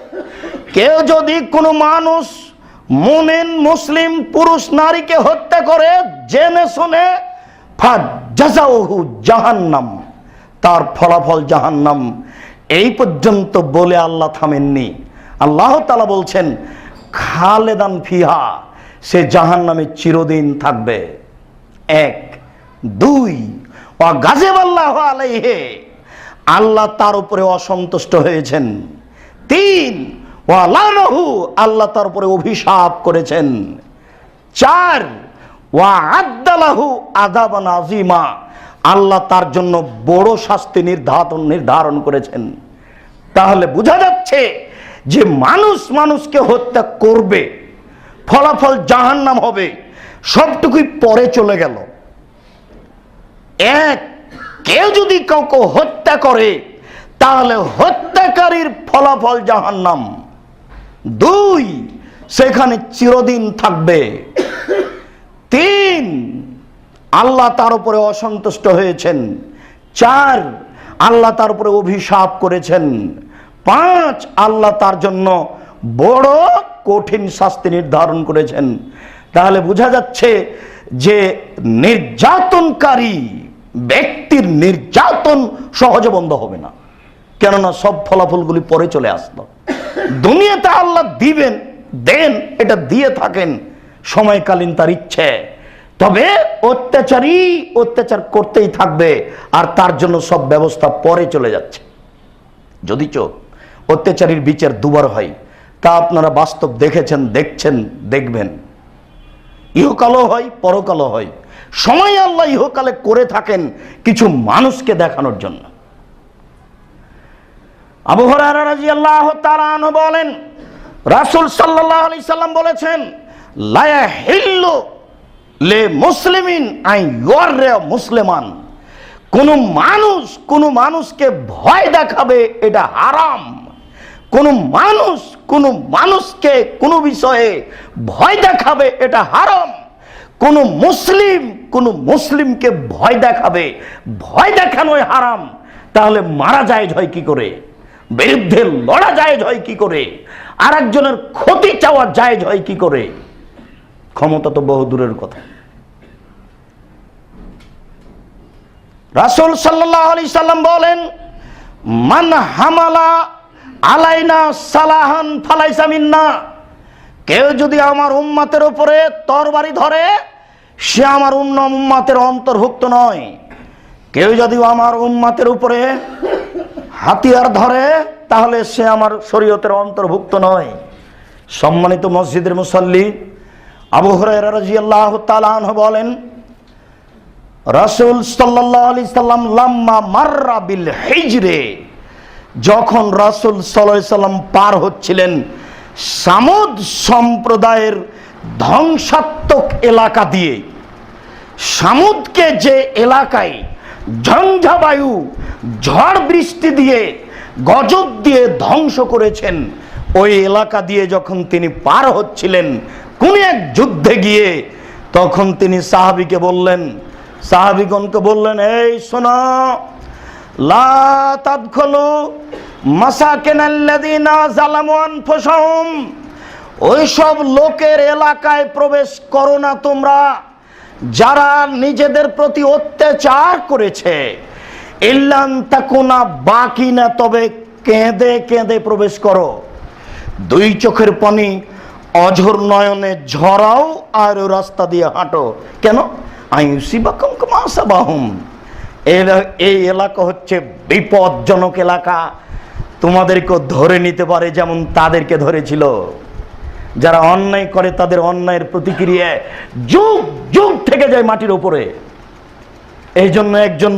কেউ যদি কোনো মানুষ মুমিন মুসলিম পুরুষ নারীকে হত্যা করে জেনে শুনে, ফাজাযাউহু জাহান্নাম, তার ফলাফল জাহান্নাম। এই পর্যন্ত বলে আল্লাহ থামেননি। আল্লাহ তাআলা বলছেন, খালেদান ফিহা, সে জাহান্নামে চিরদিন থাকবে। 1 2 ওয়া গাযিবাল্লাহু আলাইহি, আল্লাহ তার উপরে অসন্তুষ্ট হয়েছেন। 3 ওয়া লানাহু, আল্লাহ তার উপরে অভিশাপ করেছেন। 4 ওয়া আদ্দালাহু আযাবান আযীমা, আল্লাহ তার জন্য বড় শাস্তি নির্ধারণ করেছেন। তাহলে বোঝা যাচ্ছে যে মানুষ মানুষকে হত্যা করবে, ফলাফল জাহান্নাম হবে, সবটুকুই পরে চলে গেল। এক, কেউ যদি কাউকে হত্যা করে তাহলে হত্যাকারীর ফলাফল জাহান্নাম। দুই, সেখানে চিরদিন থাকবে। তিন, আল্লাহ তার উপরে অসন্তুষ্ট হয়েছেন। চার, আল্লাহ তার উপরে অভিশাপ করেছেন। পাঁচ, আল্লাহ তার জন্য বড় কঠিন শাস্তি নির্ধারণ করেছেন। তাহলে বোঝা যাচ্ছে যে নির্যাতনকারী ব্যক্তির নির্যাতন সহজে বন্ধ হবে না, কেননা সব ফলাফলগুলি পরে চলে আসলো। দুনিয়াতে আল্লাহ দিবেন, দেন, এটা দিয়ে থাকেন সময়কালীন তার ইচ্ছে, তবে অত্যাচারী অত্যাচার করতেই থাকবে, আর তার জন্য সব ব্যবস্থা পরে চলে যাচ্ছে। যদিচ অত্যাচারীর বিচার দুবার হয়, তা আপনারা বাস্তব দেখেছেন, দেখছেন, দেখবেন। ইহকালও হয়, পরকালও হয়। সময় আল্লাহ ইহকালে করে থাকেন কিছু মানুষকে দেখানোর জন্য। আবু হুরায়রা রাদিয়াল্লাহু তাআলা আনহু বলেন, রাসূল সাল্লাল্লাহু আলাইহি সাল্লাম বলেছেন, লা ইয়াহিল্লু লে মুসলিমিন আন ইউররা মুসলিমান। কোন মানুষকে ভয় দেখাবে এটা হারাম। কোন মানুষকে কোন বিষয়ে ভয় দেখাবে এটা হারাম। কোন মুসলিমকে ভয় দেখাবে, ভয় দেখানোই হারাম। তাহলে মারা জায়েজ হয় কি করে? বিরুদ্ধে লড়া জায়েজ হয় কি করে? আর একজনের ক্ষতি চাওয়া জায়েজ হয় কি করে? ক্ষমতা তো বহু দূরের কথা। রাসূল সাল্লাল্লাহু আলাইহি সাল্লাম বলেন, মান হামালা আলাইনা সালাহান ফালাইসা মিন্না। কেউ যদি আমার উম্মতের উপরে তরবারি ধরে, সে আমার উম্মতের অন্তর্ভুক্ত নয়। কেউ যদি আমার উম্মতের উপরে হাতিয়ার ধরে, তাহলে সে আমার শরীয়তের অন্তর্ভুক্ত নয়। সম্মানিত মসজিদের মুসল্লি, আবু হুরায়রা রাদিয়াল্লাহু তাআলা আনহু বলেন, রাসূল সাল্লাল্লাহু আলাইহি সাল্লাম লাম্মা মাররা বিল হিজরে, যখন রাসূল সাল্লাল্লাহু আলাইহি সাল্লাম পার হচ্ছিলেন সামুদ সম্প্রদায়ের ধ্বংসাত্মক এলাকা দিয়ে, সামুদকে যে এলাকায় ঝঞ্ঝাবায়ু, ঝড় বৃষ্টি দিয়ে, গজব দিয়ে ধ্বংস করেছেন, ওই এলাকা দিয়ে যখন তিনি পার হচ্ছিলেন কোন এক যুদ্ধে গিয়ে, তখন তিনি সাহাবীগণকে বললেন, এই শোনো, লা তাদখুলু মাসাকিনাল্লাযিনা যালামু আনফুসাহুম। ওই সব লোকের এলাকায় প্রবেশ করো না তোমরা, যারা নিজেদের প্রতি অত্যাচার করেছে। ইল্লান তাকুনা বাকিনা, তবে কেঁদে কেঁদে প্রবেশ করো। দুই চোখের পানি অঝর নয়নে ঝরাও আর রাস্তা দিয়ে হাঁটো। কেন? আইয়ুসিবাকুম কামা আসাবাহুম। এই এলাকা হচ্ছে বিপজ্জনক এলাকা, তোমাদেরকে ধরে নিতে পারে যেমন তাদেরকে ধরেছিল। যারা অন্যায় করে তাদের অন্যায়ের প্রতিক্রিয়া যুগ যুগ থেকে যায় মাটির উপরে। এই জন্য একজন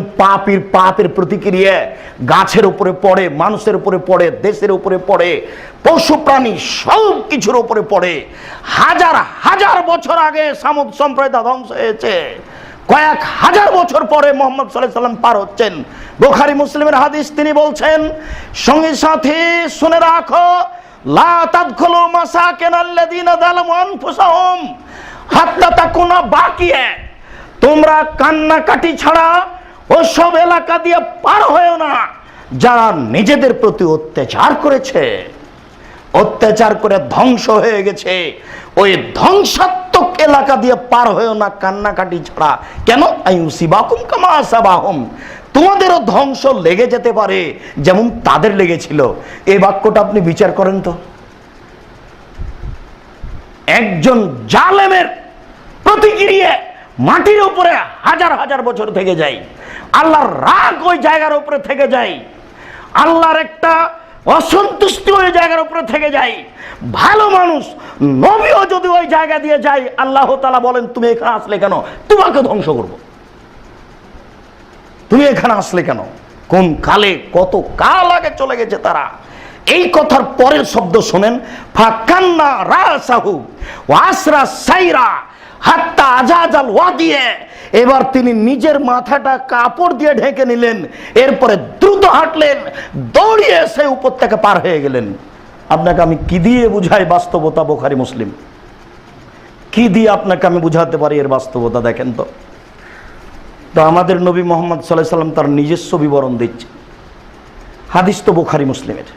পাপের প্রতিক্রিয়া গাছের উপরে পড়ে, মানুষের উপরে পড়ে, দেশের উপরে পড়ে, পশু প্রাণী সব কিছুর উপরে পড়ে। হাজার হাজার বছর আগে সামুদ সম্প্রদায় ধ্বংস হয়েছে, কয়েক হাজার বছর পরে মুহাম্মদ সাল্লাল্লাহু আলাইহি ওয়াসাল্লাম পার হচ্ছেন। বুখারী মুসলিমের হাদিস, তিনি বলছেন, সঙ্গী সাথী শুনে রাখো, লা তাদখুলু মাসাকিনাল্লাযিনা যালামু আনফুসাহুম হাত্তা তাকুনা বাকিয়া। তোমরা কান্নাকাটি ছাড়া ওসব এলাকা দিয়ে পার হয়েও না যারা নিজেদের প্রতি অত্যাচার করেছে, অত্যাচার করে ধ্বংস হয়ে গেছে। ওই ধ্বংসাত্মক এলাকা দিয়ে পার হয়েও না কান্নাকাটি ছাড়া। কেন? আইয়ুসিবাকুম কামা আসাবাহুম। তোমাদেরও ধ্বংস লেগে যেতে পারে যেমন তাদের লেগেছিল। এই বাক্যটা আপনি বিচার করেন তো। একজন জালেমের প্রতিক্রিয়া মাটির উপরে হাজার হাজার বছর থেকে যায়, আল্লাহর রাগ ওই জায়গার উপরে থেকে যায়, আল্লাহর একটা অসন্তুষ্টি ওই জায়গার উপরে থেকে যায়। ভালো মানুষ নবীও যদি ওই জায়গা দিয়ে যায়, আল্লাহ তাআলা বলেন, তুমি এখানে আসলে কেন? তোমাকে ধ্বংস করব। তুমি এখানে আসলে কেন? কোন কালে, কত কাল আগে চলে গেছে তারা। এই কথার পরের শব্দ শোনেন, ফাকান্না রাসাহু ওয়াসরা সাইরা হাত্তা আজাজাল ওয়াদিয়ে। এবার তিনি নিজের মাথাটা কাপড় দিয়ে ঢেকে নিলেন, এরপরে দ্রুত হাঁটলেন, দৌড়িয়ে এসে উপত্যকা পার হয়ে গেলেন। আপনাকে আমি কি দিয়ে বুঝাই বাস্তবতা? বুখারী মুসলিম কি দিয়ে আপনাকে আমি বুঝাতে পারি এর বাস্তবতা? দেখেন তো। তো আমাদের নবী মুহাম্মদ সাল্লাল্লাহু আলাইহি সাল্লাম তার নিজস্ব বিবরণ দিচ্ছে, হাদিস তো বুখারী মুসলিমের।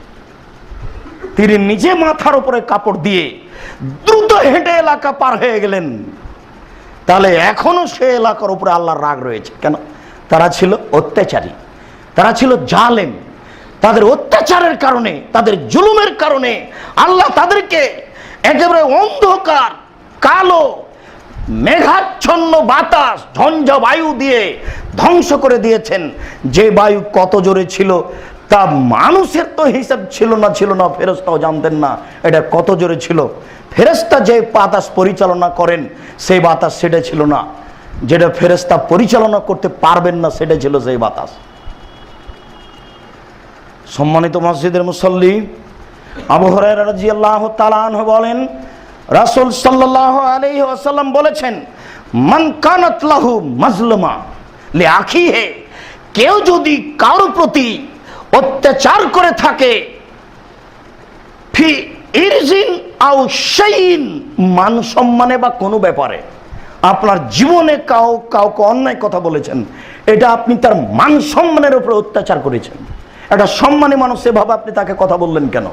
তিনি নিজে মাথার উপরে কাপড় দিয়ে দ্রুত হেঁটে এলাকা পার হয়ে গেলেন। তাহলে এখনো সে এলাকার উপরে আল্লাহর রাগ রয়েছে কেন? তারা ছিল অত্যাচারী, তারা ছিল জালেম। তাদের অত্যাচারের কারণে, তাদের জুলুমের কারণে আল্লাহ তাদেরকে একেবারে অন্ধকার কালো মেঘাচ্ছন্ন বাতাস, ঝঞ্ঝা বায়ু দিয়ে ধ্বংস করে দিয়েছেন। যে বায়ু কত জোরে ছিল তা মানুষের তো হিসাব ছিল না, ফেরেশতাও জানতেন না এটা কত জোরে ছিল। ফেরেশতা যে বাতাস পরিচালনা করেন সেই বাতাস সেটা ছিল না, যেটা ফেরেশতা পরিচালনা করতে পারবেন না সেটা ছিল সেই বাতাস। সম্মানিত মসজিদের মুসল্লি, আবু হুরায়রা রাদিয়াল্লাহু তাআলা আনহু বলেন, রাসূল সাল্লাল্লাহু আলাইহি ওয়াসাল্লাম বলেছেন, মান কানাত লাহু মাজলুমা লিআখিহি, কেউ যদি কারো প্রতি অত্যাচার করে থাকে, ফি ইরজিন আও শাইইন, মান সম্মানে বা কোনো ব্যাপারে, আপনার জীবনে কাউকে অন্যায় কথা বলেছেন, এটা আপনি তার মান সম্মানের উপর অত্যাচার করেছেন। একটা সম্মানী মানুষ এভাবে আপনি তাকে কথা বললেন কেন?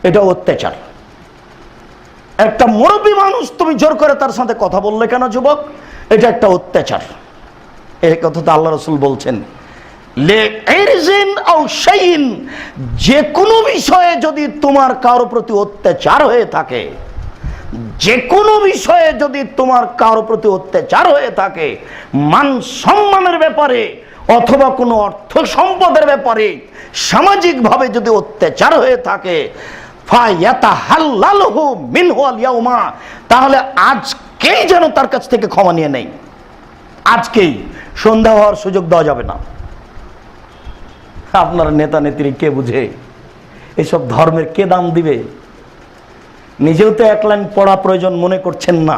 এটা অত্যাচার। একটা মুরব্বী মানুষ তুমি জোর করে তার সাথে কথা বললে কেন যুবক? এটা একটা অত্যাচার। এই কথা তো আল্লাহ রাসূল বলছেন, লে ইরজিন আও শাইইন, যে কোনো বিষয়ে যদি তোমার কারো প্রতি অত্যাচার হয়ে থাকে, যে কোনো বিষয়ে যদি তোমার কারো প্রতি অত্যাচার হয়ে থাকে, মান সম্মানের ব্যাপারে অথবা কোনো অর্থ সম্পদের ব্যাপারে সামাজিকভাবে যদি অত্যাচার হয়ে থাকে, ফায়াতাহাল্লালহু মিনহু আল ইয়াউমা, তাহলে আজকেই যেন তার কাছ থেকে ক্ষমা নিয়ে নেই। আজকেই, সন্ধ্যা হওয়ার সুযোগ দেওয়া যাবে না। আপনার নেতা নেত্রী কে বুঝে? এসব ধর্মের কে দাম দিবে? নিজেও তো এক লাইন পড়া প্রয়োজন মনে করছেন না,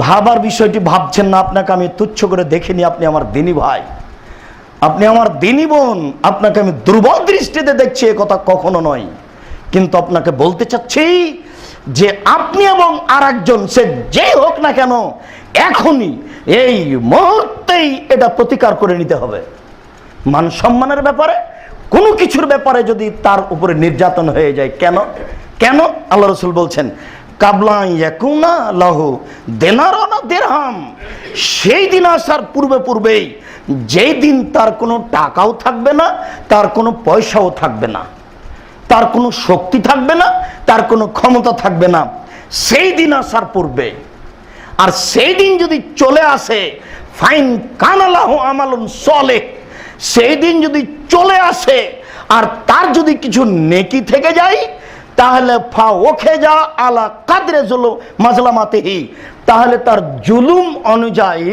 ভাবার বিষয়টি ভাবছেন না। আপনাকে আমি তুচ্ছ করে দেখিনি, আপনি আমার দিনী ভাই, আপনি আমার দিনী বোন, আপনাকে আমি দুর্বল দৃষ্টিতে দেখছি এ কথা কখনো নয়। কিন্তু আপনাকে বলতে চাচ্ছি যে আপনি এবং আর একজন, সে যেই হোক না কেন, এখনই এই মুহূর্তেই এটা প্রতিকার করে নিতে হবে। মান সম্মানের ব্যাপারে, কোনো কিছুর ব্যাপারে যদি তার উপরে নির্যাতন হয়ে যায়, কেন আল্লাহ রাসূল বলছেন, কাবলা ইয়াকুনা লাহু দিনারুন দিরহাম, সেই দিন আসার পূর্বেই, যেই দিন তার কোনো টাকাও থাকবে না, তার কোনো পয়সাও থাকবে না, তার কোনো শক্তি থাকবে না, তার কোনো ক্ষমতা থাকবে না, সেই দিন আসার পূর্বে। আর সেই দিন যদি চলে আসে, ফাইন কানালাহু আমালুন সলেহ, সেই দিন যদি চলে আসে আর তার যদি কিছু নেকি থেকে যায়, তাহলে ফা ওখে যা আলা কাদরে মাজলামাতিহি, তাহলে তার জুলুম অনুযায়ী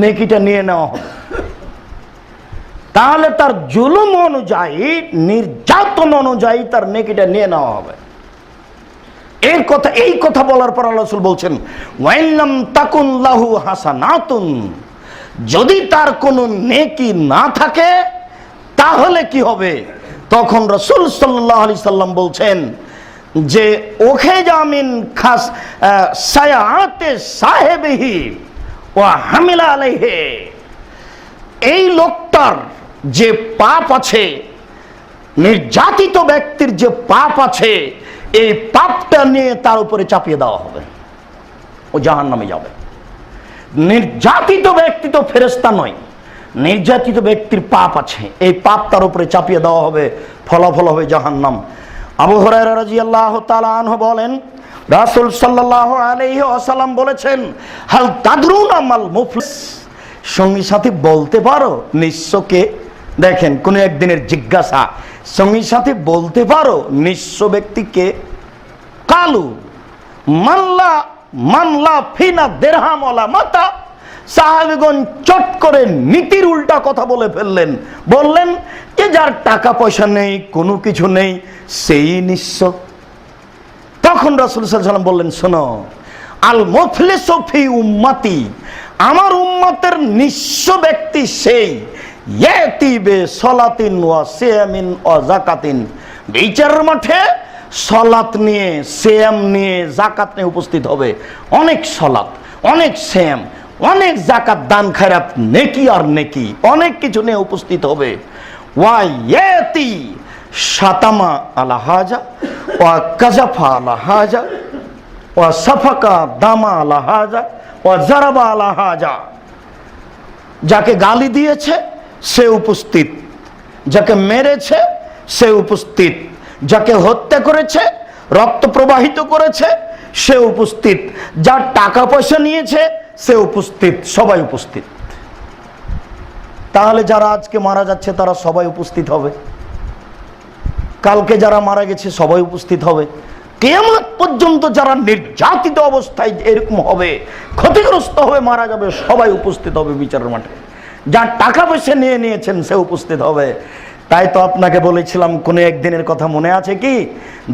নেকিটা নিয়ে নেওয়া হবে। তাহলে তার জুলুম অনুযায়ী, নির্যাতন অনুযায়ী তার নেকিটা নিয়ে নেওয়া হবে। এই কথা বলার পর আল্লাহ রাসূল বলছেন, ওয়াইল্লাম তাকুন লাহু হাসানাতুন, যদি তার কোনো নেকি না থাকে তাহলে কি হবে? তখন রাসূল সাল্লাল্লাহু আলাইহি সাল্লাম বলছেন যে ওখে জামিন খাস সায়াতে সাহেবিহি ওয়া হামিলা আলাইহি, এই লোকটার যে পাপ আছে, নির্যাতিত ব্যক্তির যে পাপ আছে, এই পাপটা নিয়ে তার উপরে চাপিয়ে দেওয়া হবে, ও জাহান্নামে যাবে। নির্যাতিত ব্যক্তি তো ফেরেশতা নয়, নির্যাতিত ব্যক্তির পাপ আছে, এই পাপ তার উপরে চাপিয়ে দেওয়া হবে, ফলাফল হবে জাহান্নাম। আবু হুরায়রা রাদিয়াল্লাহু তাআলা আনহু বলেন, রাসূল সাল্লাল্লাহু আলাইহি ওয়াসাল্লাম বলেছেন, হাল তাদরুনা মাল মুফলিস, সঙ্গী সাথী বলতে পারো নিঃস্বকে? দেখেন, কোন একদিনের জিজ্ঞাসা, সঙ্গী সাথী বলতে পারো নিঃস্ব ব্যক্তিকে? কালু মানলা ফিনা দিরহাম ওয়ালা মাতা, সাহাবীগণ চট করে নীতির উল্টা কথা বলে ফেললেন, বললেন যে যার টাকা পয়সা নেই, কোনো কিছু নেই, সেই নিঃস্ব। তখন রাসূল সাল্লাল্লাহু আলাইহি ওয়াসাল্লাম বললেন, শোনো, আল মুফলিসু ফি উম্মতি, আমার উম্মতের নিঃস্ব ব্যক্তি সেই ইয়াতি বে সলাতিন ওয়া সিয়ামিন ওয়া যাকাতিন, বিচারের মাঠে সলাত নিয়ে, সিয়াম নিয়ে, যাকাত নিয়ে উপস্থিত হবে। অনেক সলাত, অনেক সিয়াম, অনেক যাকাত, দান খায়রাত, নেকি আর নেকি, অনেক কিছু নিয়ে উপস্থিত হবে। ওয়া ইয়াতি শাতামা আলা হাজা ওয়া কাযাফা আলা হাজা ওয়া সাফাকা দামা আলা হাজা ওয়া জারাবা আলা হাজা, যাকে গালি দিয়েছে সে উপস্থিত, যাকে মেরেছে সে উপস্থিত, যাকে হত্যা করেছে, রক্ত প্রবাহিত করেছে সে উপস্থিত, যার টাকা পয়সা নিয়েছে সে উপস্থিত, সবাই উপস্থিত। তাহলে যারা আজকে মারা যাচ্ছে তারা সবাই উপস্থিত হবে, কালকে যারা মারা গেছে সবাই উপস্থিত হবে, কিয়ামত পর্যন্ত যারা নির্যাতিত অবস্থায় এরকম হবে, ক্ষতিগ্রস্ত হয়ে মারা যাবে, সবাই উপস্থিত হবে বিচারের মাঠে। যার টাকা পয়সা নিয়ে নিয়েছেন সে উপস্থিত হবে। তাই তো আপনাকে বলেছিলাম, কোনো একদিনের কথা মনে আছে কি,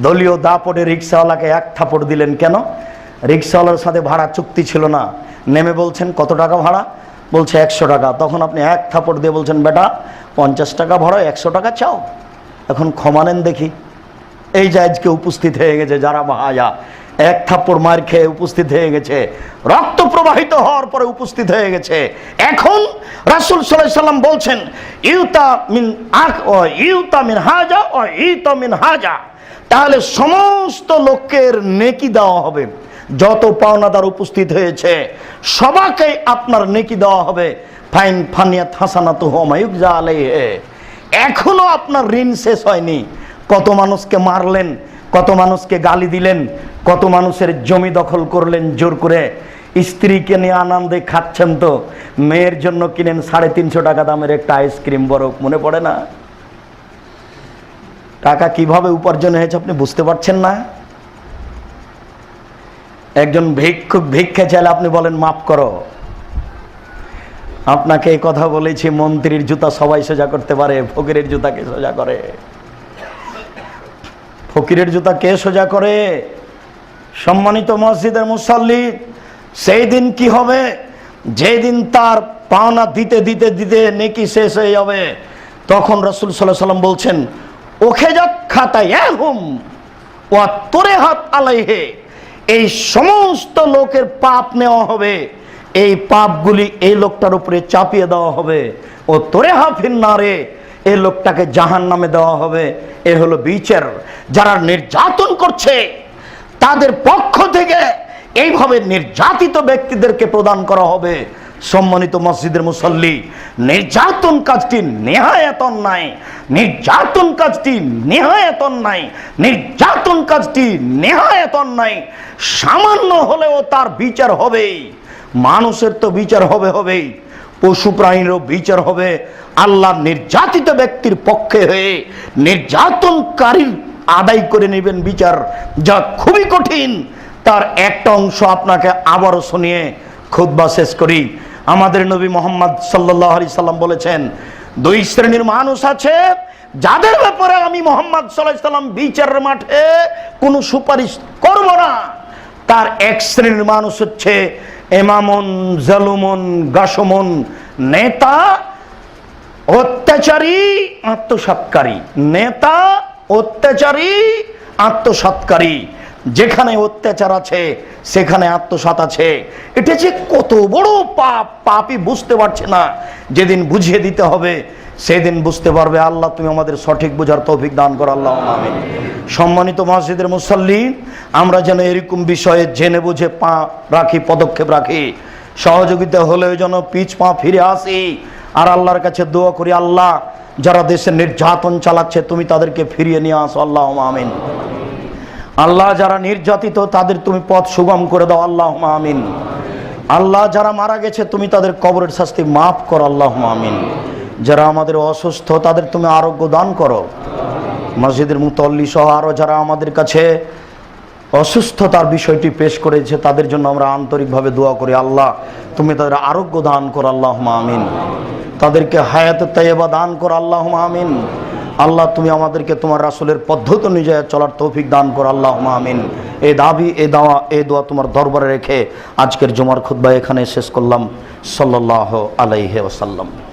দলীয় দাপটে রিক্সাওয়ালাকে এক থাপড় দিলেন কেন? রিক্সাওয়ালার সাথে ভাড়া চুক্তি ছিল না, নেমে বলছেন কত টাকা ভাড়া, বলছে 100 টাকা। তখন আপনি এক থাপড় দিয়ে বলছেন, বেটা 50 টাকা ভাড়া, 100 টাকা চাও, এখন ক্ষমা নেন দেখি। এই যে আজকে উপস্থিত হয়ে গেছে যারা ভাজা, এক থাপ্পড় মার খেয়ে উপস্থিত হয়ে গেছে, রক্ত প্রবাহিত হওয়ার পরে উপস্থিত হয়ে গেছে। এখন রাসূল সাল্লাল্লাহু আলাইহি সাল্লাম বলছেন, ইউতা মিন হাজা ও ইউতা মিন হাজা, তাহলে সমস্ত লোকের নেকি দেওয়া হবে। যত পাওনাদার উপস্থিত হয়েছে সবাইকে আপনার নেকি দেওয়া হবে। ফাইন ফানিয়াত হাসানাতুহু মা ইউজা আলাইহি, এখনো আপনার ঋণ শেষ হয়নি। কত মানুষকে মারলেন, কত মানুষকে গালি দিলেন, কত মানুষের জমি দখল করলেন জোর করে, স্ত্রীকে নিয়ে আনন্দে খাচ্ছেন, তো মেয়ের জন্য কিনেন 350 টাকা দামের একটা আইসক্রিম, বরফ, মনে পড়ে না? টাকা কিভাবে উপার্জন হয়েছে আপনি বুঝতে পারছেন না? একজন ভিক্ষুক ভিক্ষা চাইলে আপনি বলেন মাফ করো। আপনাকে এই কথা বলেছি, মন্ত্রীর জুতা সবাই সোজা করতে পারে, ফকিরের জুতা কে সোজা করে? ফকিরের জুতা কে সোজা করে? সম্মানিত মসজিদের মুসাল্লি, সেই দিন কি হবে, যেদিন তার পাওনা দিতে দিতে দিতে নেকি শেষ হয়ে যাবে, তখন রাসূল সাল্লাল্লাহু আলাইহি সাল্লাম বলছেন, ওখেজাত খাতায়াহুম ওয়া তুরিহাত আলাইহি, এই সমস্ত লোকের পাপ নেওয়া হবে, এই পাপগুলি এই লোকটার উপরে চাপিয়ে দেওয়া হবে। ও তুরিহা ফিন্নারে, এই লোকটাকে জাহান্নামে দেওয়া হবে। এ হলো বিচার। যারা নির্যাতন করছে তাদের পক্ষ থেকে এইভাবে নির্যাতিত ব্যক্তিদেরকে প্রদান করা হবে। সম্মানিত মসজিদের মুসল্লি, নির্যাতন কাজটি নেহায়েত অন্যায়, নির্যাতন কাজটি নেহায়েত অন্যায়, নির্যাতন কাজটি নেহায়েত অন্যায়। সামান্য হলেও তার বিচার হবেই। মানুষের তো বিচার হবেই, পশু প্রাণীরও বিচার হবে। আল্লাহ নির্যাতিত ব্যক্তির পক্ষে হয়ে নির্যাতনকারীর আদায় করে নেবেন বিচার, যা খুবই কঠিন। তার একটা অংশ আপনাকে আবারও শুনিয়ে খুতবা শেষ করি। আমাদের নবী মুহাম্মদ সাল্লাল্লাহু আলাইহি সাল্লাম বলেছেন, 2 শ্রেণীর মানুষ আছে যাদের ব্যাপারে আমি মুহাম্মদ সাল্লাল্লাহু আলাইহি সাল্লাম বিচারের মাঠে কোনো সুপারিশ করব না। তার এক শ্রেণীর মানুষ হচ্ছে ইমামুন জালুমুন গাসমুন, নেতা অত্যাচারী আত্মসাৎকারী, নেতা অত্যাচারী আত্মসাৎকারী। যেখানে অত্যাচার আছে সেখানে আত্মসাৎ আছে। এটা যে কত বড় পাপ, পাপই বুঝতে পারছে না। যেদিন বুঝিয়ে দিতে হবে সেদিন বুঝতে পারবে। আল্লাহ তুমি আমাদের সঠিক বোঝার তৌফিক দান করো, আল্লাহুম্মা আমিন। সম্মানিত মসজিদের মুসল্লি, আমরা যেন এরকম বিষয়ে জেনে বুঝে পা রাখি, পদক্ষেপ রাখি। সহযোগিতা হলেও যেন পিছ পা ফিরে আসি। আর আল্লাহর কাছে দোয়া করি, আল্লাহ যারা দেশে নির্যাতন চালাচ্ছে তুমি তাদেরকে ফিরিয়ে নিয়ে আসো, আল্লাহুম্মা আমিন। আল্লাহ যারা নির্যাতিত তাদের তুমি পথ সুগম করে দাও, আল্লাহুম্মা আমিন। আল্লাহ যারা মারা গেছে তুমি তাদের কবরের শাস্তি মাফ করো, আল্লাহুম্মা আমিন। যারা আমাদের অসুস্থ তাদের তুমি আরোগ্য দান করো। মসজিদের মুতল্লি সহ আরো যারা আমাদের কাছে অসুস্থতার বিষয়টি পেশ করেছে, তাদের জন্য আমরা আন্তরিকভাবে দোয়া করি, আল্লাহ তুমি তাদের আরোগ্য দান করো, আল্লাহুম্মা আমিন। তাদেরকে হায়াতে তাইয়্যিবা দান করো, আল্লাহুম্মা আমিন। আল্লাহ তুমি আমাদেরকে তোমার রাসূলের পদ্ধতি অনুযায়ী চলার তৌফিক দান করো, আল্লাহুম্মা আমিন। এই দাবি, এই দাওয়া, এই দোয়া তোমার দরবারে রেখে আজকের জুমার খুতবা এখানে শেষ করলাম। সাল্লাল্লাহু আলাইহি ওয়াসাল্লাম।